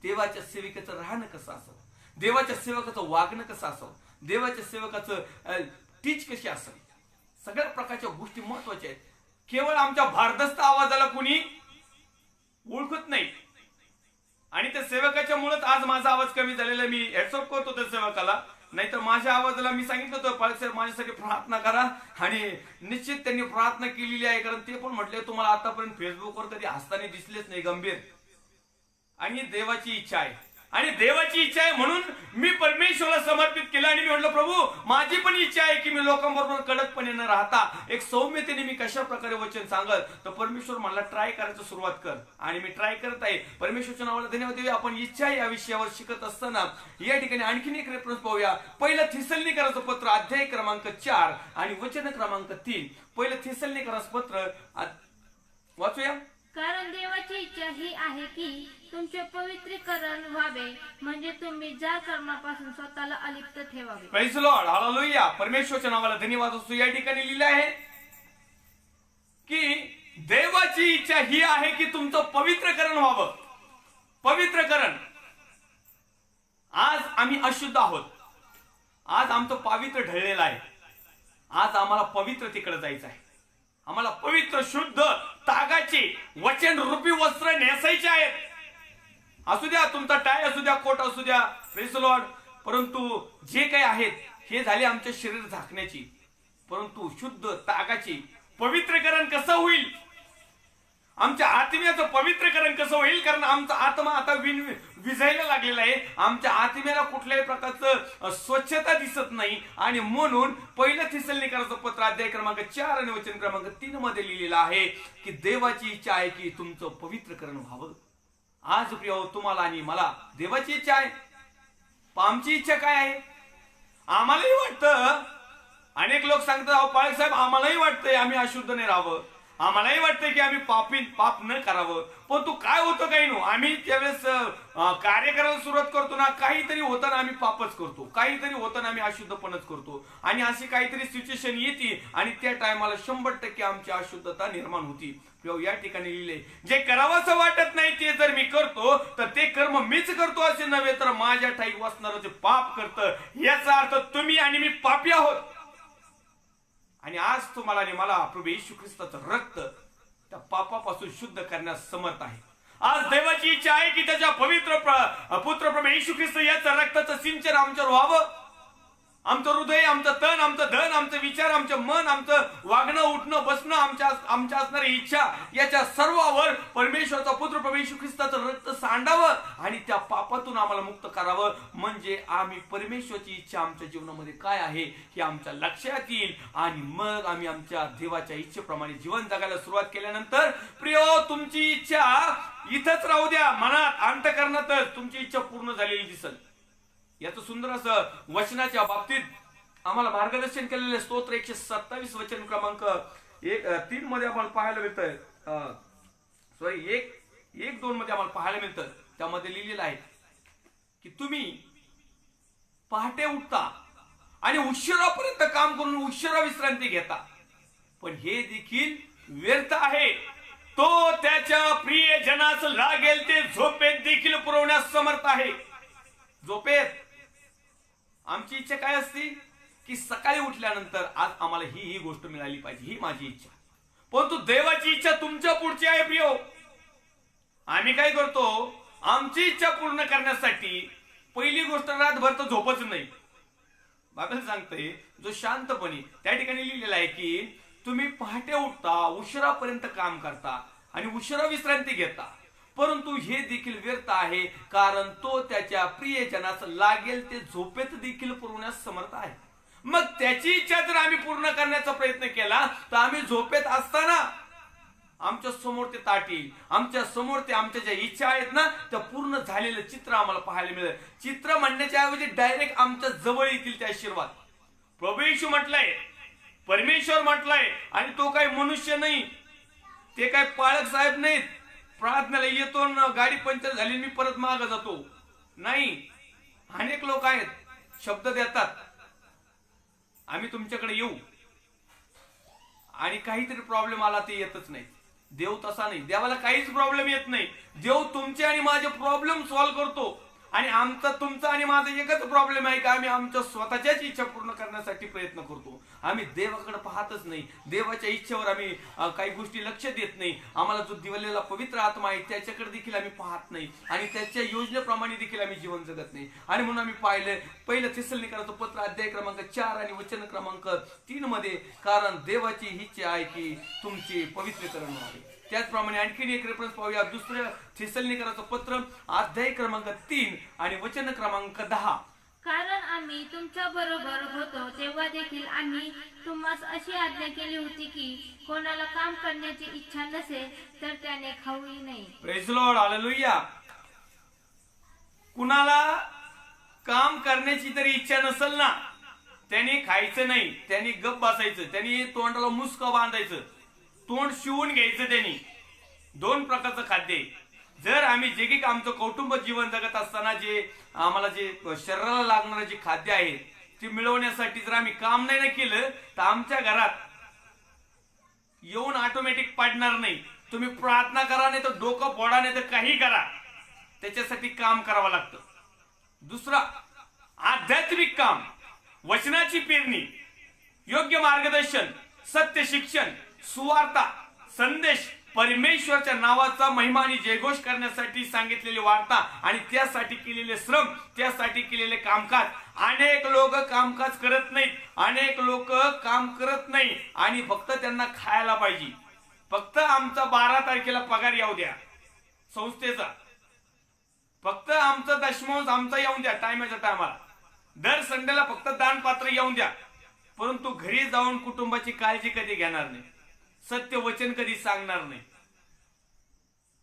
देवाच्या सेविकेचं राहणं कसं असावं, देवाच्या सेवकाचं वागणं कसं असावं, देवाच्या सेवकाचं टीच कशी असावी, सगळ्या प्रकारच्या गोष्टी महत्वाच्या आहेत. केवळ आमच्या भारदस्त आवाजाला कुणी ओळखत नाही आणि त्या सेवकाच्या मुळेच आज माझा आवाज कमी झालेला. मी हेडसअप करतो त्या सेवकाला, नाहीतर माझ्या आवाजाला मी सांगितलं होतं पाळसर माझ्यासाठी प्रार्थना करा, आणि निश्चित त्यांनी प्रार्थना केलेली आहे. कारण ते पण म्हटले तुम्हाला आतापर्यंत फेसबुकवर कधी हसताना दिसलेच नाही गंभीर. आणि देवाची इच्छा आहे, आणि देवाची इच्छा आहे म्हणून मी परमेश्वराला समर्पित केलं. आणि मी म्हटलं प्रभू माझी पण इच्छा आहे की मी लोकांबरोबर कडकपणे न राहता एक सौम्यतेने मी कशा प्रकारे वचन सांगत. तर परमेश्वर मला ट्राय करायचं सुरुवात कर, आणि मी ट्राय करत आहे. परमेश्वरच्या नावाला धन्यवाद देऊया. आपण इच्छा या विषयावर शिकत असताना या ठिकाणी आणखीन एक रेफरन्स पाहूया. पहिलं थिस्सलुनीकरांचं पत्र अध्याय क्रमांक 4 आणि वचन क्रमांक 3. पहिलं थिस्सलुनीकरांचं पत्र वाचूया. कारण देवाची इच्छा ही आहे की तुमचे पवित्रीकरण व्हावे, म्हणजे तुम्ही ज्या कर्मापासून स्वतःला अलिप्त ठेवावे. Praise the Lord, hallelujah. परमेश्वरच्या नावाला धन्यवाद असतो. या ठिकाणी लिहिलं आहे की देवाची इच्छा ही आहे की तुमचं पवित्रकरण व्हावं. पवित्रकरण. आज आम्ही अशुद्ध आहोत, आज आमचं पावित्र ढळलेलं आहे. आज आम्हाला पवित्रतेकडे जायचं आहे. आम्हाला पवित्र शुद्ध तागाची वचन रूपी वस्त्र नेसायचे आहेत. असू द्या तुमचा टाय असू द्या, कोट असू द्या, प्रेज द लॉर्ड. परंतु जे काही आहेत हे झाले आमचे शरीर झाकण्याची, परंतु शुद्ध तागाची पवित्रकरण कसं होईल, आमच्या आत्म्याचं पवित्रकरण कसं होईल. कारण आमचा आत्मा आता विझायला लागलेला आहे. आमच्या आत्म्याला कुठल्याही प्रकारचं स्वच्छता दिसत नाही. आणि म्हणून पहिलं थिस्सलुनीकरांचं पत्र अध्याय क्रमांक 4 आणि वचन क्रमांक 3 मध्ये लिहिलेलं आहे की देवाची इच्छा आहे की तुमचं पवित्रकरण व्हावं. आज प्रिय तुम्हाला आणि मला देवाची इच्छा आहे. आमची इच्छा काय आहे? आम्हालाही वाटतं, अनेक लोक सांगतात अहो पाळक साहेब आम्हालाही वाटतंय आम्ही अशुद्ध नाही राहावं, आम्हालाही वाटतंय की आम्ही पाप न करावं. पण तू काय होतं काही नो, आम्ही त्यावेळेस कार्य करायला सुरुवात करतो ना, काहीतरी होतं ना आम्ही पापच करतो, काहीतरी होतं ना आम्ही अशुद्धपणच करतो. आणि अशी काहीतरी सिच्युएशन येते आणि त्या टायमाला 100% आमची अशुद्धता निर्माण होती. या ठिकाणी लिहिले जे करावंसं वाटत नाही ते जर मी करतो तर ते कर्म मीच करतो असे नव्हे तर माझ्या ठाई वाचणारं जे पाप करतं. याचा अर्थ तुम्ही आणि मी पापी आहोत. आणि आज तुम्हाला आणि मला प्रभू येशू ख्रिस्ताचं रक्त त्या पापापासून शुद्ध करण्यास समर्थ आहे. आज देवाची इच्छा आहे की त्याच्या पवित्र पुत्र प्रभू येशू ख्रिस्त याचं रक्ताचं सिंचन आमच्यावर व्हावं. आमचं हृदय, आमचं तन, आमचं धन, आमचं विचार, आमचं मन, आमचं वागणं, उठणं, बसणं, आमच्या असणारी इच्छा याच्या सर्वावर परमेश्वराचा पुत्र प्रभू येशू ख्रिस्ताचं रक्त सांडावं आणि त्या पापातून आम्हाला मुक्त करावं. म्हणजे आम्ही परमेश्वराची इच्छा आमच्या जीवनामध्ये काय आहे हे आमच्या लक्षात येईल. आणि मग आम्ही आमच्या देवाच्या इच्छेप्रमाणे जीवन जगायला सुरुवात केल्यानंतर प्रिय तुमची इच्छा इथंच राहू द्या, मनात अंतःकरणातच तुमची इच्छा पूर्ण झालेली दिसेल. याचं सुंदर असं वचनाच्या बाबतीत आम्हाला मार्गदर्शन केलेले स्तोत्र 127 वचन क्रमांक 3 मध्ये आम्हाला पाहायला मिळतंय. सॉरी 1-2 मध्ये आम्हाला पाहायला मिळतं. त्यामध्ये लिहिलेलं आहे की तुम्ही पहाटे उठता आणि उशिरापर्यंत काम करून उशिरा विश्रांती घेता, पण हे देखील व्यर्थ आहे. तो त्याच्या प्रिय जनास लागेल ते झोपेत देखील पुरवण्यास समर्थ आहे. झोपेत आमची इच्छा काय असते की सकाळी उठल्यानंतर आज आम्हाला ही गोष्ट मिळाली पाहिजे, ही माझी इच्छा. परंतु देवाची इच्छा तुमच्या पुढची आहे प्रियो. आम्ही काय करतो, आमची इच्छा पूर्ण करण्यासाठी पहिली गोष्ट रातभर तर झोपच नाही. बायबल सांगते जो शांतपणे त्या ठिकाणी लिहिलेला आहे की तुम्ही पहाटे उठता, उशिरापर्यंत काम करता आणि उशिरा विश्रांती घेता, परंतु हे देखील व्यर्थ आहे. कारण तो त्याच्या प्रियजनास लागेल ते झोपेत देखील पुरवण्यास समर्थ आहे. मग त्याची इच्छा जर आम्ही पूर्ण करण्याचा प्रयत्न केला तर आम्ही झोपेत असताना आमच्या समोर ते ताट येईल, आमच्या समोर ते आमच्या ज्या इच्छा आहेत ना त्या पूर्ण झालेलं चित्र आम्हाला पाहायला मिळेल. चित्र म्हणण्याच्या ऐवजी डायरेक्ट आमच्या जवळ येतील ते आशीर्वाद. प्रभू येशू म्हटलंय परमेश्वर म्हटलाय आणि तो काही मनुष्य नाही, ते काय पाळक साहेब नाहीत. प्रार्थनेला येतो न गाडी पंक्चर झाली मी परत माग जातो, नाही. अनेक लोक आहेत शब्द देतात आम्ही तुमच्याकडे येऊ, आणि काहीतरी प्रॉब्लेम आला ते येतच नाही. देव तसा नाही, देवाला काहीच प्रॉब्लेम येत नाही. देव तुमचे आणि माझे प्रॉब्लेम सॉल्व्ह करतो. आणि आमचा तुमचा आणि माझा एकच प्रॉब्लेम आहे की आम्ही आमच्या स्वतःच्याच इच्छा पूर्ण करण्यासाठी प्रयत्न करतो. आम्ही देवाकडे पाहतच नाही, देवाच्या इच्छेवर आम्ही काही गोष्टी लक्ष देत नाही. आम्हाला जो दिवलेला पवित्र आत्मा आहे त्याच्याकडे देखील आम्ही पाहत नाही आणि त्याच्या योजनेप्रमाणे देखील आम्ही जीवन जगत नाही. आणि म्हणून आम्ही पहिलं थिस्सलुनीकरांचं पत्र अध्याय क्रमांक 4 आणि वचन क्रमांक 3 मध्ये, कारण देवाची ही इच्छा आहे की तुमचे पवित्रीकरण व्हावे. त्याचप्रमाणे आणखीन एक रेफरन्स पाहूया, दुसरं थिस्सलुनीकरांचं पत्र अध्याय क्रमांक 3 आणि वचन क्रमांक 10. कारण आम्ही तुमच्या बरोबर होतो तेव्हा देखील आम्ही तुम्हास अशी आज्ञा केली होती की कोणाला काम करण्याची इच्छा नसेल तर त्याने खाऊही नाही. Praise Lord, hallelujah. कुणाला काम करण्याची तरी इच्छा नसेल ना, त्यांनी खायचं नाही, त्यांनी गप बसायचं, त्यांनी तोंडाला मुस्क बांधायचं, तोंड शिवून घ्यायचं. त्यांनी 2 प्रकारचं खाद्य आहे. जर आम्ही जे की आमचं कौटुंब जीवन जगत असताना जे आम्हाला जे शरीराला लागणारं जे खाद्य आहे ते मिळवण्यासाठी जर आम्ही काम नाही ना केलं तर आमच्या घरात येऊन ऑटोमॅटिक पडणार नाही. तुम्ही प्रार्थना करा, नाही तर डोकं फोडा, नाही तर काही करा, त्याच्यासाठी काम करावं लागतं. दुसरा, आध्यात्मिक काम, वचनाची पेरणी, योग्य मार्गदर्शन, सत्य शिक्षण, सुवार्ता, संदेश, परमेश्वरच्या नावाचा महिमा आणि जयघोष करण्यासाठी सांगितलेली वार्ता आणि त्यासाठी केलेले श्रम, त्यासाठी केलेले कामकाज. अनेक लोक कामकाज करत नाहीत, अनेक लोक काम करत नाही आणि फक्त त्यांना खायला पाहिजे. फक्त आमचा 12 तारखेला पगार येऊ द्या संस्थेचा, फक्त आमचं दशमांश आमचा येऊन द्या टायमाच्या टायमाला, दर संडेला फक्त दानपात्र येऊन द्या, परंतु घरी जाऊन कुटुंबाची काळजी कधी घेणार नाही, सत्य वचन कधी सांगणार नाही,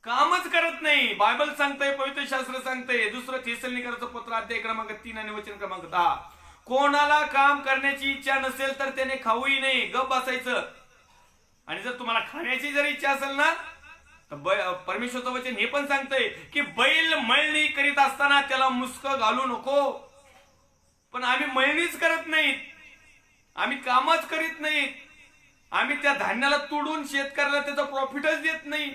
कामच करत नाही. बायबल सांगतंय, पवित्र शास्त्र सांगतंय, दुसरं थिस्सलुनीकरांचं पत्र अध्याय क्रमांक 3 आणि वचन क्रमांक 10, कोणाला काम करण्याची इच्छा नसेल तर त्याने खाऊही नाही, गप बसायचं. आणि जर तुम्हाला खाण्याची जर इच्छा असेल ना तर परमेश्वरचं वचन हे पण सांगतंय की बैल मळणी करीत असताना त्याला मुस्क घालू नको. पण आम्ही मळणीच करत नाहीत, आम्ही कामच करीत नाहीत, आम्ही त्या धान्याला तोडून शेतकऱ्याला त्याचा प्रॉफिटच देत नाही.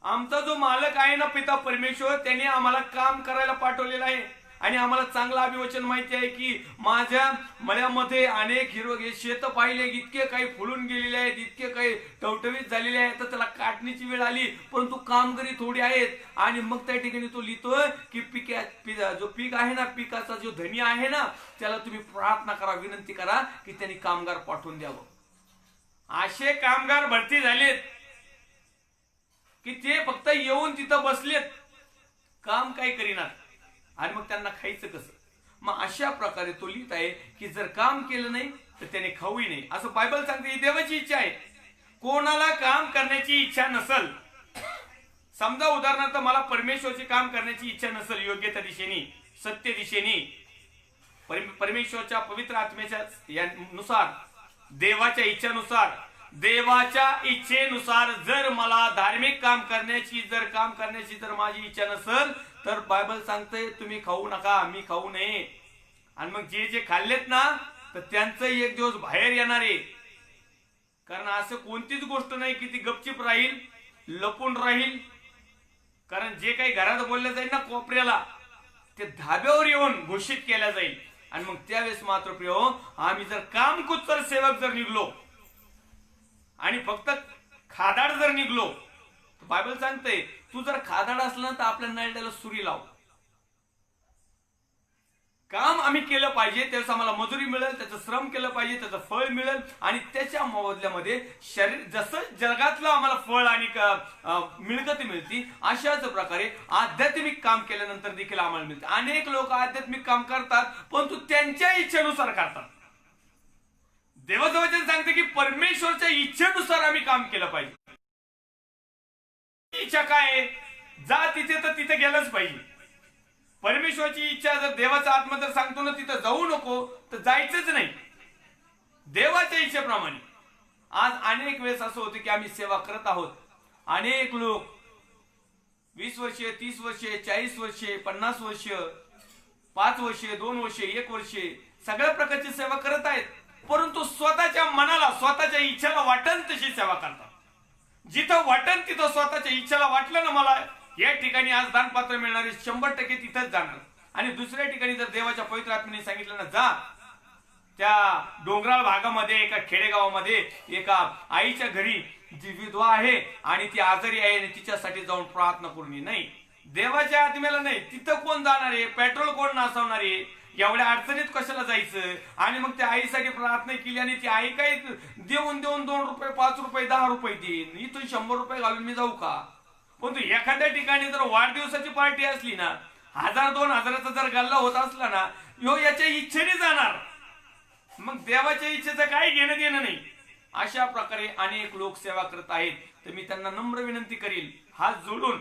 आमचा जो मालक आहे ना पिता परमेश्वर, त्याने आम्हाला काम करायला पाठवलेलं आहे आणि आम्हाला चांगलं अभिवचन माहिती आहे की माझ्या मळ्यामध्ये अनेक हिरवे शेत पाहिले, इतके काही फुलून गेलेले आहेत, इतके काही टवटवीत झालेले आहेत, तर त्याला काटणीची वेळ आली, परंतु कामगारी थोडी आहेत. आणि मग त्या ठिकाणी तो लिहितोय की जो पीक आहे ना, पिकाचा जो धनी आहे ना, त्याला तुम्ही प्रार्थना करा, विनंती करा की त्यांनी कामगार पाठवून द्यावं. असे कामगार भरती झालेत की ते फक्त येऊन तिथं बसलेत, काम काय करीनात, आणि मग त्यांना खायचं कसं. मग अशा प्रकारे तो लिहित आहे की जर काम केलं नाही तर त्याने खाऊही नाही, असं बायबल सांगते. ही देवाची इच्छा आहे. कोणाला काम करण्याची इच्छा नसल, समजा उदाहरणार्थ मला परमेश्वरचे काम करण्याची इच्छा नसेल, योग्य त्या दिशेने, सत्य दिशेने, परमेश्वरच्या पवित्र आत्म्याच्या नुसार, देवाच्या इच्छेनुसार, देवाच्या इच्छेनुसार जर मला धार्मिक काम करण्याची जर माझी इच्छा नसेल तर बायबल सांगते तुम्ही खाऊ नका, मी खाऊ नये. आणि मग जे जे खाल्लेत ना तर त्यांचं एक दिवस बाहेर येणार आहे. कारण असं कोणतीच गोष्ट नाही की ती गपचिप राहील, लपून राहील. कारण जे काही घरात बोललं जाईल ना कोपऱ्याला, ते धाब्यावर येऊन घोषित केल्या जाईल. आणि मग त्यावेळेस मात्र प्रिय आम्ही जर कामकुत्तर सेवक जर निघलो आणि फक्त खादाड जर निघलो, बायबल सांगते तू जर खादाड असला तर आपल्या नळड्याला सुरी लाव. काम आम्ही केलं पाहिजे, त्यावेळेस आम्हाला मजुरी मिळेल, त्याचं श्रम केलं पाहिजे, त्याचं फळ मिळेल. आणि त्याच्या मोबदल्यामध्ये शरीर जसं जगातलं आम्हाला फळ आणि मिळकती मिळती, अशाच प्रकारे आध्यात्मिक काम केल्यानंतर देखील आम्हाला मिळते. अनेक लोक आध्यात्मिक काम करतात परंतु त्यांच्या इच्छेनुसार करतात. देवाचं वचन सांगते की परमेश्वरच्या इच्छेनुसार आम्ही काम केलं पाहिजे. इच्छा काय, जा तिथे तर तिथे गेलंच पाहिजे. परमेश्वरची इच्छा जर देवाचा आत्मा जर सांगतो ना तिथं जाऊ नको तर जायचंच नाही. देवाच्या इच्छेप्रमाणे. आज अनेक वेळेस असं होतं की आम्ही सेवा करत आहोत, अनेक लोक 20 वर्षे, 30 वर्षे, 40 वर्षे, 50 वर्ष, 5 वर्षे, 2 वर्षे, 1 वर्षे सगळ्या प्रकारची सेवा करत आहेत, परंतु स्वतःच्या मनाला, स्वतःच्या इच्छेला वाटन तशी सेवा करतात. जिथं वाटन तिथं स्वतःच्या इच्छेला वाटलं ना मला या ठिकाणी आज दानपात्र मिळणारे 100% तिथंच जाणार. आणि दुसऱ्या ठिकाणी जर देवाच्या पवित्र आत्म्याने सांगितलं ना जा, त्या डोंगराळ भागामध्ये एका खेडेगावामध्ये एका आईच्या घरी जी विधवा आहे आणि ती आजारी आहे आणि तिच्यासाठी जाऊन प्रार्थना करून ये. नाही, देवाच्या आत्म्याला नाही, तिथं कोण जाणार आहे, पेट्रोल कोण नासवणार आहे, एवढ्या अडचणीत कशाला जायचं. आणि मग त्या आईसाठी प्रार्थना केली आणि ती आई काय देऊन 2 रुपये, 5 रुपये, 10 रुपये देईन, इथून 100 रुपये घालून मी जाऊ का. पण तू एखाद्या ठिकाणी जर वाढदिवसाची पार्टी असली ना, 1000-2000चा जर गल्ला होत असला ना, यो याच्या इच्छेने जाणार, मग देवाच्या इच्छेचं काही घेणं देणं नाही. अशा प्रकारे अनेक लोक सेवा करत आहेत. तर मी त्यांना नम्र विनंती करील हात जोडून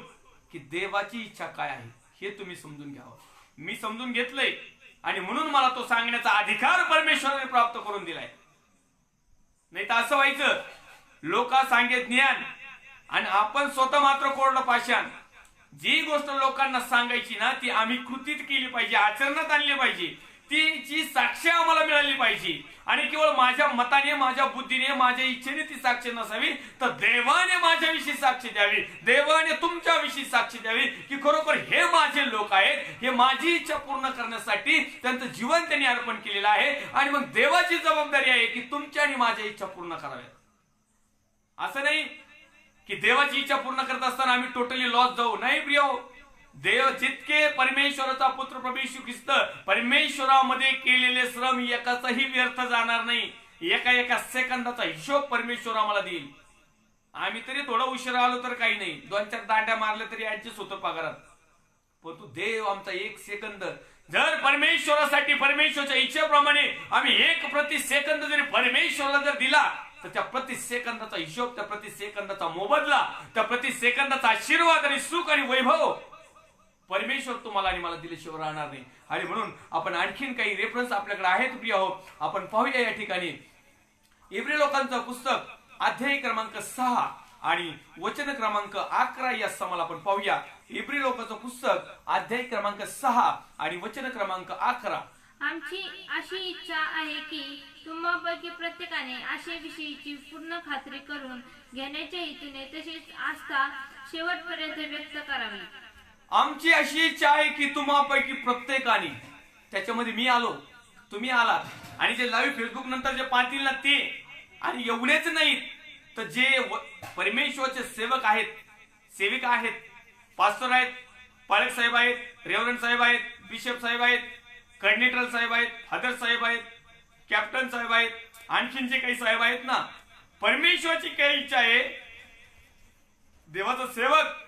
की देवाची इच्छा काय आहे हे तुम्ही समजून घ्यावं. मी समजून घेतलंय आणि म्हणून मला तो सांगण्याचा अधिकार परमेश्वराने प्राप्त करून दिलाय. नाही तर असं व्हायचं लोक सांगेत ज्ञान आणि आपण स्वतः मात्र कोरडं पाषाण. जी गोष्ट लोकांना सांगायची ना ती आम्ही कृतीत केली पाहिजे, आचरणात आणली पाहिजे, तिची साक्ष आम्हाला मिळाली पाहिजे. आणि केवळ माझ्या मताने, माझ्या बुद्धीने, माझ्या इच्छेने ती साक्ष नसावी, तर देवाने माझ्याविषयी साक्ष द्यावी, देवाने तुमच्याविषयी साक्ष द्यावी की खरोखर हे माझे लोक आहेत, हे माझी इच्छा पूर्ण करण्यासाठी त्यांचं जीवन त्यांनी अर्पण केलेलं आहे. आणि मग देवाची जबाबदारी आहे की तुमच्या आणि माझ्या इच्छा पूर्ण कराव्यात. असं नाही की देवाची इच्छा पूर्ण करत असताना आम्ही टोटली लॉस जाऊ. नाही प्रियो, देव जितके परमेश्वराचा पुत्र प्रभू येशू ख्रिस्त परमेश्वरामध्ये केलेले श्रम एकाचाही व्यर्थ जाणार नाही. एका सेकंदाचा हिशोब परमेश्वर आम्हाला देईल. आम्ही तरी थोडा उशिरा आलो तर काही नाही, 2-4 दांड्या मारल्या तरी ऍडजस्ट होतो पगारात. परंतु देव आमचा 1 सेकंद जर परमेश्वरासाठी, परमेश्वराच्या इच्छेप्रमाणे आम्ही 1 प्रति सेकंद जरी परमेश्वराला जर दिला, तर त्या प्रति सेकंदाचा हिशोब, त्या प्रति सेकंदाचा मोबदला, त्या प्रति सेकंदाचा आशीर्वाद आणि सुख आणि वैभव परमेश्वर तुम्हाला आणि मला दिल्याशिवाय राहणार नाही. आणि म्हणून आपण आणखीन काही रेफरन्स आपल्याकडे आहेत प्रिय हो, आपण पाहूया या ठिकाणी. इब्री लोकांचं पुस्तक अध्याय क्रमांक 6 आणि वचन क्रमांक 11 या समाला आपण पाहूया. इब्री लोकांचं पुस्तक अध्याय क्रमांक 6 आणि वचन क्रमांक 11. आमची अशी इच्छा आहे की तुम्हापैकी प्रत्येकाने आशेविषयीची पूर्ण खात्री करून घेण्याच्या हेतूने तशीच आस्था शेवटपर्यंत व्यक्त करावी. आमची अशी इच्छा आहे की तुम्हापैकी प्रत्येकाने, त्याच्यामध्ये मी आलो, तुम्ही आलात, आणि जे लाईव्ह फेसबुक नंतर जे पाहतील ना ते, आणि एवढेच नाहीत तर जे परमेश्वराचे सेवक आहेत, सेविका आहेत, पास्टर आहेत, पालक साहेब आहेत, रेव्हरंड साहेब आहेत, बिशप साहेब आहेत, कर्डिनेटर साहेब आहेत, फादर साहेब आहेत, कॅप्टन साहेब आहेत, आणखीन जे काही साहेब आहेत ना, परमेश्वराची काही इच्छा आहे. देवाचा सेवक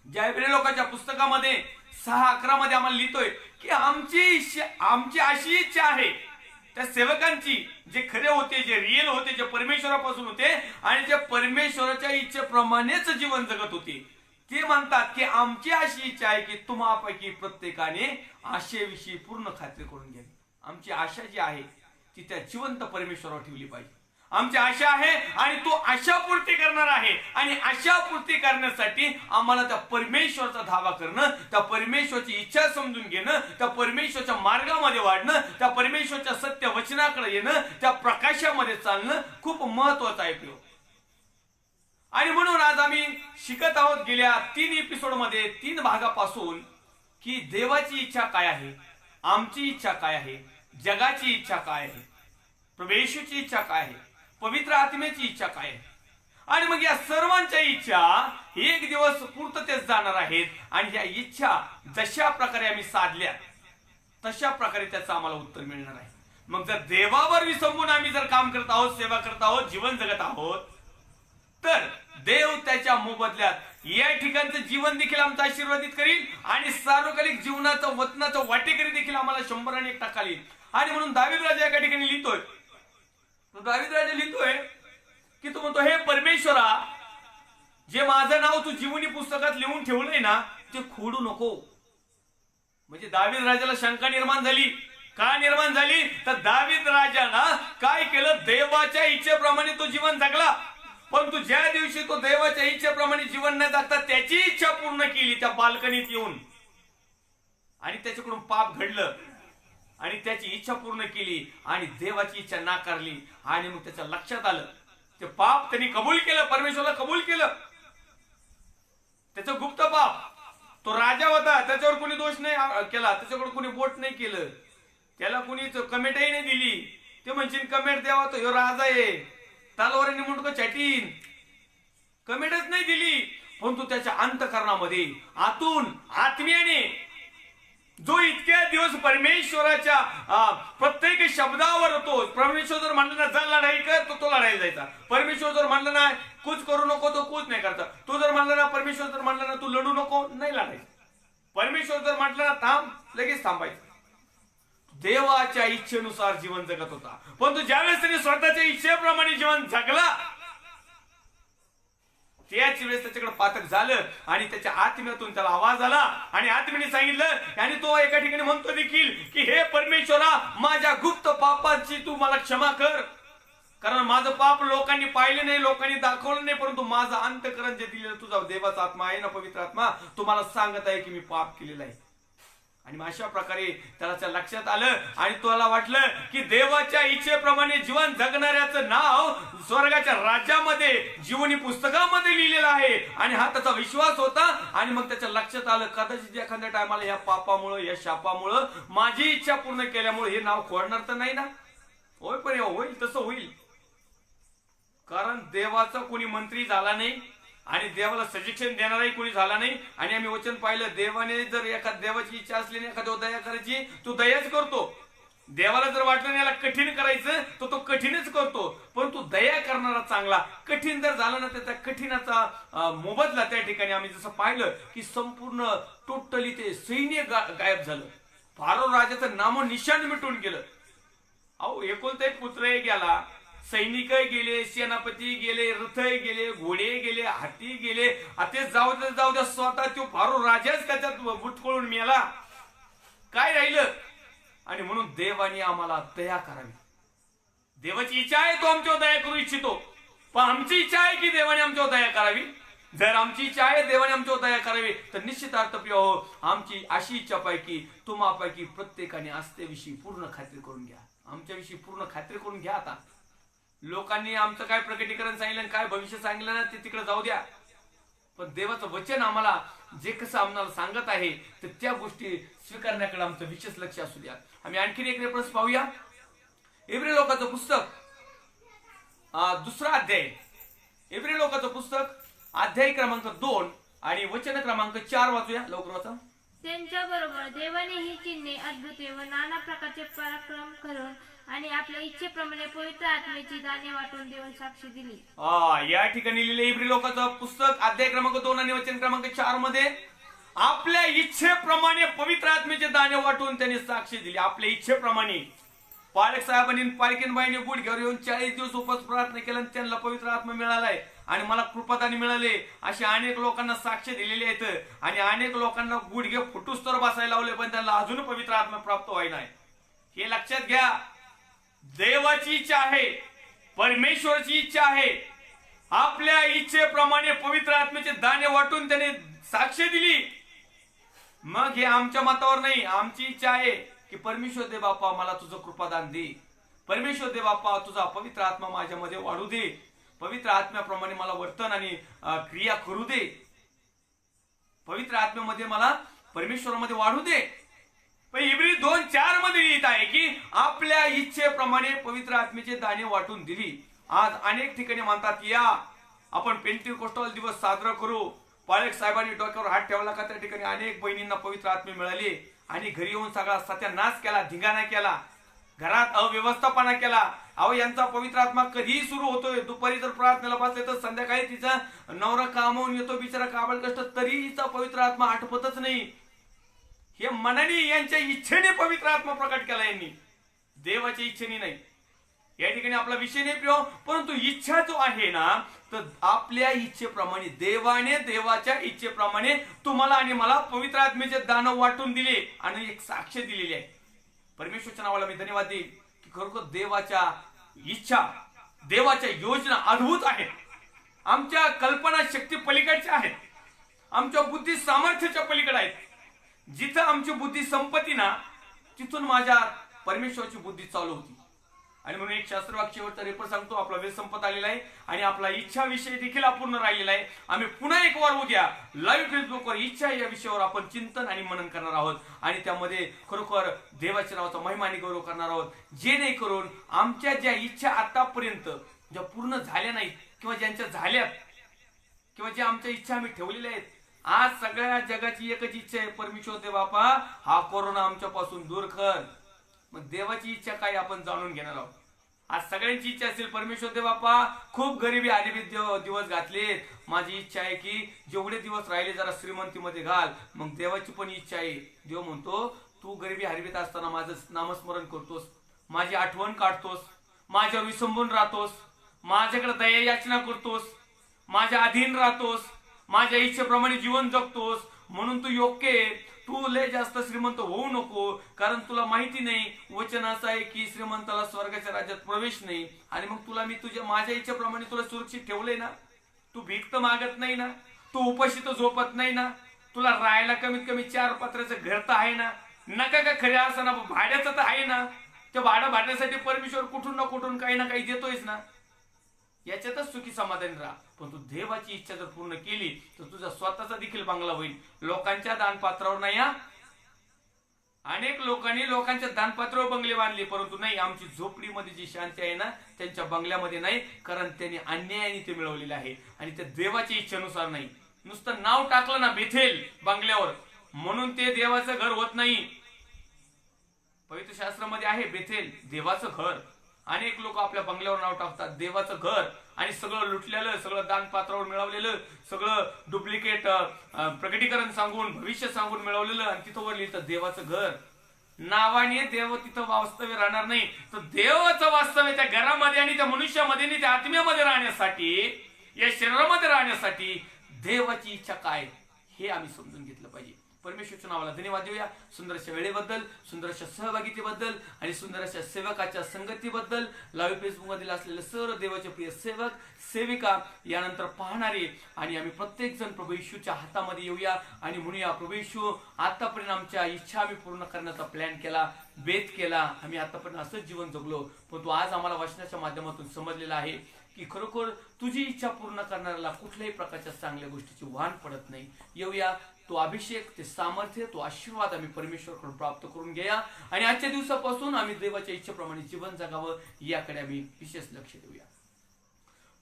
ज्या इब्री लोकांच्या पुस्तकामध्ये 6:11 मध्ये आम्हाला लिहितोय की आमची अशी इच्छा आहे त्या सेवकांची, जे खरे होते, जे रिअल होते, जे परमेश्वरापासून होते आणि जे परमेश्वराच्या इच्छेप्रमाणेच जीवन जगत होते, ते म्हणतात की आमची अशी इच्छा आहे की तुम्हापैकी प्रत्येकाने आशेविषयी पूर्ण खात्री करून घ्यावी. आमची आशा जी आहे ती त्या जिवंत परमेश्वरावर ठेवली पाहिजे. आमची आशा आहे आणि तो आशा पूर्ती करणार आहे. आणि आशा पूर्ती करण्यासाठी आम्हाला त्या परमेश्वराचा धावा करणं, त्या परमेश्वराची इच्छा समजून घेणं, त्या परमेश्वराच्या मार्गामध्ये वाढणं, त्या परमेश्वराच्या सत्य वचनाकडे येणं, त्या प्रकाशामध्ये चालणं खूप महत्वाचं आहे. आणि म्हणून आज आम्ही शिकत आहोत गेल्या 3 एपिसोड मध्ये, 3 भागापासून, की देवाची इच्छा काय आहे, आमची इच्छा काय आहे, जगाची इच्छा काय आहे, प्रभू येशूची इच्छा काय आहे, पवित्र आत्म्याची इच्छा काय आहे. आणि मग या सर्वांच्या इच्छा एक दिवस पूर्ततेस जाणार आहेत. आणि या इच्छा जशा प्रकारे आम्ही साधल्या तशा प्रकारे त्याचं आम्हाला उत्तर मिळणार आहे. मग जर देवावर विसंबून आम्ही जर काम करत आहोत, सेवा करत आहोत, जीवन जगत आहोत, तर देव त्याच्या मोबदल्यात या ठिकाणचं जीवन देखील आमचं आशीर्वादित करील आणि सार्वकालिक जीवनाचं, वतनाचं वाटेकरी देखील आम्हाला 100 आणि 1% येईल. आणि म्हणून दावीद राजा एका ठिकाणी लिहितोय, दावीद राजा लिहितोय की तू म्हणतो, हे परमेश्वरा, जे माझं नाव तू जीवनी पुस्तकात लिहून ठेवलंय ना ते खोडू नको. म्हणजे दावीद राजाला शंका निर्माण झाली का निर्माण झाली? तर दावीद राजानं काय केलं? देवाच्या इच्छेप्रमाणे तो जीवन जगला. परंतु ज्या दिवशी तो देवाच्या इच्छेप्रमाणे जीवन न जगता त्याची इच्छा पूर्ण केली त्या बाल्कनीत येऊन, आणि त्याच्याकडून पाप घडलं आणि त्याची इच्छा पूर्ण केली आणि देवाची इच्छा नाकारली, आणि मग त्याच्या लक्षात आलं ते पाप त्यांनी कबूल केलं, परमेश्वराला कबूल केलं. त्याचं गुप्त पाप, तो राजा होता, त्याच्यावर कोणी दोष नाही केला, त्याच्याकडे कोणी बोट नाही केलं, त्याला कोणी कमेंटही नाही दिली. ते म्हणशील कमेंट द्यावा तो ह्यो राजा आहे, तलवारीने मुंडकं छाटीन, कमेंटच नाही दिली. परंतु त्याच्या अंतःकरणामध्ये आतून आत्म्याने जो इतक्या दिवस परमेश्वराच्या प्रत्येक शब्दावर होतो. परमेश्वर जर म्हणलं ना जा लढाई कर, तो लढायला जायचा. परमेश्वर जर म्हणलं ना कुछ करू नको, तो कुछ नाही करता. तो जर म्हणलं ना, परमेश्वर जर म्हणलं ना तू लढू नको, नाही लढायचं. परमेश्वर जर म्हटलं ना थांब, लगेच थांबायचं. देवाच्या इच्छेनुसार जीवन जगत होता. परंतु ज्यावेळेस त्याने स्वतःच्या इच्छेप्रमाणे जीवन जगला, त्याच वेळेस त्याच्याकडे पातक झालं आणि त्याच्या आत्म्यातून त्याला आवाज आला आणि आत्म्याने सांगितलं, आणि तो एका ठिकाणी म्हणतो देखील की हे परमेश्वरा, माझ्या गुप्त पापाची तू मला क्षमा कर, कारण माझं पाप लोकांनी पाहिले नाही, लोकांनी दाखवलं नाही, परंतु माझं अंतःकरण जे दिलेलं तुझा देवाचा आत्मा आहे ना, पवित्र आत्मा, तुम्हाला सांगत आहे की मी पाप केलेलं आहे. आणि अशा प्रकारे त्याला लक्षात आलं आणि त्याला वाटलं की देवाच्या इच्छेप्रमाणे जीवन जगणाऱ्याचं नाव स्वर्गाच्या राज्यामध्ये जीवनी पुस्तकामध्ये लिहिलेलं आहे. आणि हा त्याचा विश्वास होता. आणि मग त्याच्या लक्षात आलं कदाचित एखाद्या टायमाला या पापामुळे, या शापामुळे, माझी इच्छा पूर्ण केल्यामुळे हे नाव खोडणार तर नाही ना. होय, पण होईल तसं होईल, कारण देवाचा कोणी मंत्री झाला नाही आणि देवाला सजेशन देणाराही कोणी झाला नाही. आणि आम्ही वचन पाहिलं, देवाने जर एखाद्या देवाची इच्छा असली नाही एखाद्यावर दया करायची, तो दयाच करतो. देवाला जर वाटलं नाही याला कठीण करायचं, तर तो कठीणच करतो. परंतु दया करणारा चांगला. कठीण जर झालं ना, तर त्या कठीणाचा मोबदला त्या ठिकाणी आम्ही जसं पाहिलं की संपूर्ण टोटली ते सैन्य गायब झालं. फारो राजाचं नामो निशाण मिटून गेलं. अहो, एकुलता एक पुत्रही गेला, सैनिक गेले, सेनापती गेले, रथ गेले, घोडे गेले, हाती गेले. आता जाऊ द्या स्वतः तो फारो राजाच त्याच्यात बुटकळून मेला, काय राहिलं? आणि म्हणून देवाने आम्हाला दया करावी. देवाची इच्छा आहे तो आमच्यावर दया करू इच्छितो, पण आमची इच्छा आहे की देवाने आमच्यावर दया करावी. जर आमची इच्छा आहे देवाने आमच्यावर दया करावी, तर निश्चितार्थ प्रिय हो, आमची अशी इच्छा पैकी तुम्हापैकी प्रत्येकाने आस्थेविषयी पूर्ण खात्री करून घ्या. आमच्याविषयी पूर्ण खात्री करून घ्या. आता लोकांनी आमचं काय प्रकटीकरण सांगितलं, काय भविष्य सांगितलं ना, ते तिकडे जाऊ द्या. पण देवाचं वचन आम्हाला जे कसं आम्हाला सांगत आहे, तर त्या गोष्टी स्वीकारण्याकडे आमचं विशेष लक्ष असू द्या. आम्ही आणखीन एक रेफरन्स पाहूया. इब्री लोकांचं पुस्तक 2 अध्याय, इब्री लोकांचं पुस्तक अध्याय क्रमांक 2 आणि वचन क्रमांक 4 वाचूया, लवकर वाचा. त्यांच्या बरोबर देवाने ही चिन्हे, अद्भुते व नाना प्रकारचे पराक्रम करून आणि आपल्या इच्छेप्रमाणे पवित्र आत्म्याची दाने वाटून देऊन साक्षी दिली. या ठिकाणी लिहिले इब्री लोकांचं पुस्तक अध्याय क्रमांक 2 आणि वचन क्रमांक 4 मध्ये आपल्या इच्छेप्रमाणे पवित्र आत्म्याचे दाणे वाटून त्यांनी साक्षी दिली. आपल्या इच्छेप्रमाणे पालक साहेबांनी पालकीनबाईंनी गुडघ्यावर येऊन 40 दिवस उपवास प्रार्थना केला आणि त्यांना पवित्र आत्मा मिळालाय आणि मला कृपादानी मिळाले. असे अनेक लोकांना साक्ष दिलेले आहेत आणि अनेक लोकांना गुडघे फुटूस तर बसायला लावले, पण त्यांना अजून पवित्र आत्मा प्राप्त व्हायला नाही. हे लक्षात घ्या. देवाची इच्छा आहे, परमेश्वराची इच्छा आहे. आपल्या इच्छेप्रमाणे पवित्र आत्म्याचे दाणे वाटून त्याने साक्ष दिली. मग हे आमच्या मतावर नाही, आमची इच्छा आहे की परमेश्वर दे बाप्पा मला तुझं कृपादान दे, परमेश्वर दे बाप्पा तुझा पवित्र आत्मा माझ्यामध्ये वाढू दे, पवित्र आत्म्याप्रमाणे मला वर्तन आणि क्रिया करू दे, पवित्र आत्म्यामध्ये मला परमेश्वरामध्ये वाढू दे. पण इब्री 2:4 मध्ये लिहित आहे की आपल्या इच्छेप्रमाणे पवित्र आत्म्याचे दाणे वाटून दिली. आज अनेक ठिकाणी म्हणतात या आपण पेंटिकोस्टल दिवस साजरा करू. पालक साहेबांनी डोक्यावर हात ठेवला का त्या ठिकाणी अनेक बहिणींना पवित्र आत्मे मिळाले आणि घरी येऊन सगळा सत्यानाश केला, धिंगाणा केला, घरात अव्यवस्थापना केला. अहो, यांचा पवित्र आत्मा कधीही सुरू होतोय. दुपारी जर प्रार्थनेला बसले तर संध्याकाळी तिचा नवरा कामावून येतो बिचारा काबड कष्ट, तरी हिचा पवित्र आत्मा आटपतच नाही. हे मनाने यांच्या इच्छेने पवित्र आत्मा प्रकट केला यांनी, देवाच्या इच्छेने नाही. या ठिकाणी आपला विषय नाही प्रिय, परंतु इच्छा जो आहे ना, तर आपल्या इच्छेप्रमाणे देवाने देवाच्या इच्छेप्रमाणे तुम्हाला आणि मला पवित्र आत्म्याचे दान वाटून दिले आणि एक साक्ष दिलेली आहे. परमेश्वरच्या नावाला मी धन्यवाद देईन की खरोखर देवाच्या इच्छा, देवाच्या योजना अद्भुत आहेत, आमच्या कल्पना शक्ती पलीकडच्या आहेत, आमच्या बुद्धी सामर्थ्याच्या पलीकडे आहेत. जिथं आमची बुद्धी संपत्ती ना, तिथून माझ्या परमेश्वराची बुद्धी चालू होती. आणि म्हणून एक शास्त्रवाक्यावरचा रेपर सांगतो, आपला वेळ संपत आलेला आहे आणि आपला इच्छा विषय देखील अपूर्ण राहिलेला आहे. आम्ही पुन्हा एक वार उद्या लाईव्ह फेसबुकवर इच्छा या विषयावर आपण चिंतन आणि मनन करणार आहोत आणि त्यामध्ये खरोखर देवाच्या नावाचा महिमा आणि गौरव करणार आहोत, जेणेकरून आमच्या ज्या इच्छा आतापर्यंत ज्या पूर्ण झाल्या नाहीत किंवा ज्यांच्या झाल्यात किंवा ज्या आमच्या इच्छा आम्ही ठेवलेल्या आहेत, आज सगळ्या जगाची एकच इच्छा आहे, परमेश्वर दे बापा हा कोरोना आमच्यापासून दूर कर. मग देवाची इच्छा काय आपण जाणून घेणार आहोत. आज सगळ्यांची इच्छा असेल, परमेश्वर दे बापा खूप गरिबी आलेली दिवस घातलेत, माझी इच्छा आहे की जेवढे दिवस राहिले जरा श्रीमंतीमध्ये घाल. मग देवाची पण इच्छा आहे. देव म्हणतो तू गरिबी हरवीत असताना माझं नामस्मरण करतोस, माझी आठवण काढतोस, माझ्यावर विसंबून राहतोस, माझ्याकडे दया याचना करतोस, माझ्या अधीन राहतोस, माझ्या इच्छेप्रमाणे जीवन जगतोस, म्हणून तू योग्य आहे. तू लय जास्त श्रीमंत होऊ नको, कारण तुला माहिती नाही वचन असं आहे की श्रीमंताला स्वर्गाच्या राज्यात प्रवेश नाही. आणि मग तुला मी तुझ्या माझ्या इच्छेप्रमाणे तुला सुरक्षित ठेवलंय ना, तू भीक तर मागत नाही ना, तू उपाशी तर झोपत नाही ना, तुला राहायला कमीत कमी 4 पत्र्याचं घर तर आहे ना, नका का खऱ्या असं ना भाड्याचं तर आहे ना, त्या भाडं भाडण्यासाठी परमेश्वर कुठून ना कुठून काही ना काही देतोयच ना, याच्यातच सुखी समाधानी राहा. पण तू देवाची इच्छा जर पूर्ण केली तर तुझा स्वतःचा देखील बंगला होईल. लोकांच्या दानपात्रावर नाही. अनेक लोकांनी लोकांच्या दानपात्रावर बंगले बांधले, परंतु नाही, आमची झोपडीमध्ये जी शांती आहे ना त्यांच्या बंगल्यामध्ये नाही, कारण त्यांनी अन्यायाने ते मिळवलेले आहे आणि त्या देवाच्या इच्छेनुसार नाही. नुसतं नाव टाकलं ना बेथेल बंगल्यावर म्हणून ते देवाचं घर होत नाही. पवित्र शास्त्रामध्ये आहे बेथेल देवाचं घर. अनेक लोक आपल्या बंगल्यावर नाव टाकतात देवाचं घर आणि सगळं लुटलेलं, सगळं दानपात्रावर मिळवलेलं, सगळं डुप्लिकेट प्रकटीकरण सांगून भविष्य सांगून मिळवलेलं आणि तिथं वर लिहितं देवाचं घर. नावाने देव तिथं वास्तव्य राहणार नाही, तर देवाचं वास्तव्य त्या घरामध्ये आणि त्या मनुष्यामध्ये आणि त्या आत्म्यामध्ये राहण्यासाठी, या शरीरामध्ये राहण्यासाठी देवाची इच्छा काय हे आम्ही समजून घेतलं पाहिजे. परमेश्वरच्या नावाला धन्यवाद देऊया सुंदर अशा वेळेबद्दल, सुंदर अशा सहभागितेबद्दल आणि सुंदर अशा सेवकाच्या संगतीबद्दल. लाईव्ह फेसबुक मधील असलेले सर्व देवाचे प्रिय सेवक सेविका, यानंतर पाहणारे आणि आम्ही प्रत्येक जण प्रभू येशूच्या हातामध्ये येऊया आणि म्हणूया प्रभू येशू आतापर्यंत आमच्या इच्छा आम्ही पूर्ण करण्याचा प्लॅन केला, बेत केला, आम्ही आतापर्यंत असंच जीवन जगलो, पण तू आज आम्हाला वचनाच्या माध्यमातून समजलेला आहे की खरोखर तुझी इच्छा पूर्ण करणाऱ्याला कुठल्याही प्रकारच्या चांगल्या गोष्टीची वाण पडत नाही. येऊया तो अभिषेक, ते सामर्थ्य, तो आशीर्वाद आम्ही परमेश्वराकडून प्राप्त करून घ्या आणि आजच्या दिवसापासून आम्ही देवाच्या इच्छेप्रमाणे जीवन जगावं याकडे आम्ही विशेष लक्ष देऊया.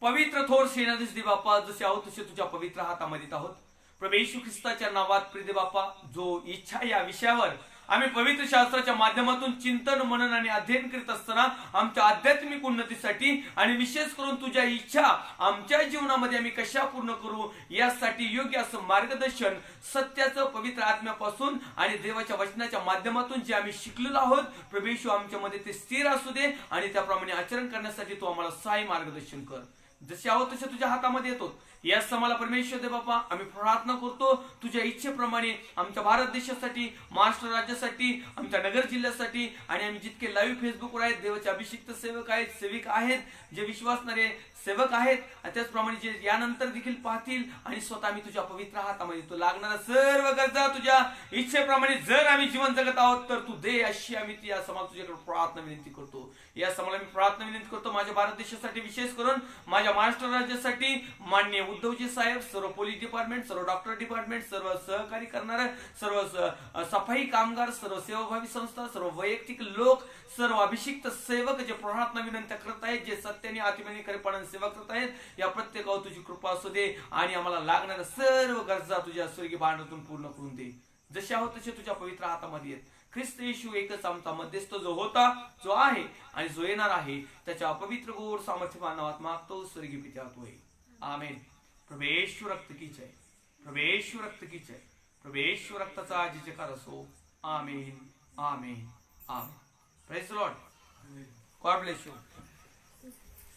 पवित्र थोर सेनाधीश दे बाप्पा, जसे आहोत तसे तुझ्या पवित्र हातामध्ये आहोत. प्रभू येशू ख्रिस्ताच्या नावात प्रिय दे बाप्पा, जो इच्छा या विषयावर आम्ही पवित्र शास्त्राच्या माध्यमातून चिंतन मनन आणि अध्ययन करीत असताना आमच्या आध्यात्मिक उन्नतीसाठी आणि विशेष करून तुझ्या इच्छा आमच्या जीवनामध्ये आम्ही कशा पूर्ण करू यासाठी योग्य असं मार्गदर्शन सत्याचं पवित्र आत्म्यापासून आणि देवाच्या वचनाच्या माध्यमातून जे आम्ही शिकलेलो आहोत, प्रभू येशू आमच्यामध्ये ते स्थिर असू दे आणि त्याप्रमाणे आचरण करण्यासाठी तू आम्हाला सहाय्य मार्गदर्शन कर. जसे आहोत तसे तुझ्या हातामध्ये येतो. याच आम्हाला परमेश्वर दे बाप्पा, आम्ही प्रार्थना करतो तुझ्या इच्छेप्रमाणे आमच्या भारत देशासाठी, महाराष्ट्र राज्यासाठी, आमच्या नगर जिल्ह्यासाठी आणि आम्ही जितके लाईव्ह फेसबुकवर आहेत देवाचे अभिषिक्त सेवक आहेत, सेविका आहेत, जे विश्वासणारे सेवक आहेत आणि त्याचप्रमाणे जे यानंतर देखील पाहतील आणि स्वतः आम्ही तुझ्या पवित्र हातामध्ये तो लागणारा सर्व गरजा तुझ्या इच्छेप्रमाणे जर आम्ही जीवन जगत आहोत तर तू दे, अशी आम्ही ती या समाज तुझ्याकडे प्रार्थना विनंती करतो. या समाला मी प्रार्थना विनंती करतो माझ्या भारत देशासाठी, विशेष करून माझ्या महाराष्ट्र राज्यासाठी. माननीय उद्धवजी साहेब, सर्व पोलीस डिपार्टमेंट, सर्व डॉक्टर डिपार्टमेंट, सर्व सहकारी करणारे, सर्व सफाई कामगार, सर्व सेवाभावी संस्था, सर्व वैयक्तिक लोक, सर्व अभिषिक्त सेवक जे प्रार्थना विनंत्या करत आहेत, जे सत्याने आत्म्याने खरेपणाने सेवा करत आहेत, या प्रत्येकावर तुझी कृपा असू दे आणि आम्हाला लागणाऱ्या सर्व गरजा तुझ्या स्वर्गीय भांडातून पूर्ण करून दे. जसे आहोत तसे तुझ्या पवित्र हातामध्ये आहेत. ख्रिस्त येशू एकच आमचा मध्यस्थ जो होता, जो आहे आणि जो येणार आहे, त्याच्या अपवित्र गोड सामर्थ्यवान नावात मागतो, स्वर्गीय पिता होय. आमेन. प्रभू येशू रक्त की जय, प्रभू येशू रक्त की जय, प्रभू येशू रक्ताचा जयकार असो. Amen, amen, amen. Praise the Lord. God bless you.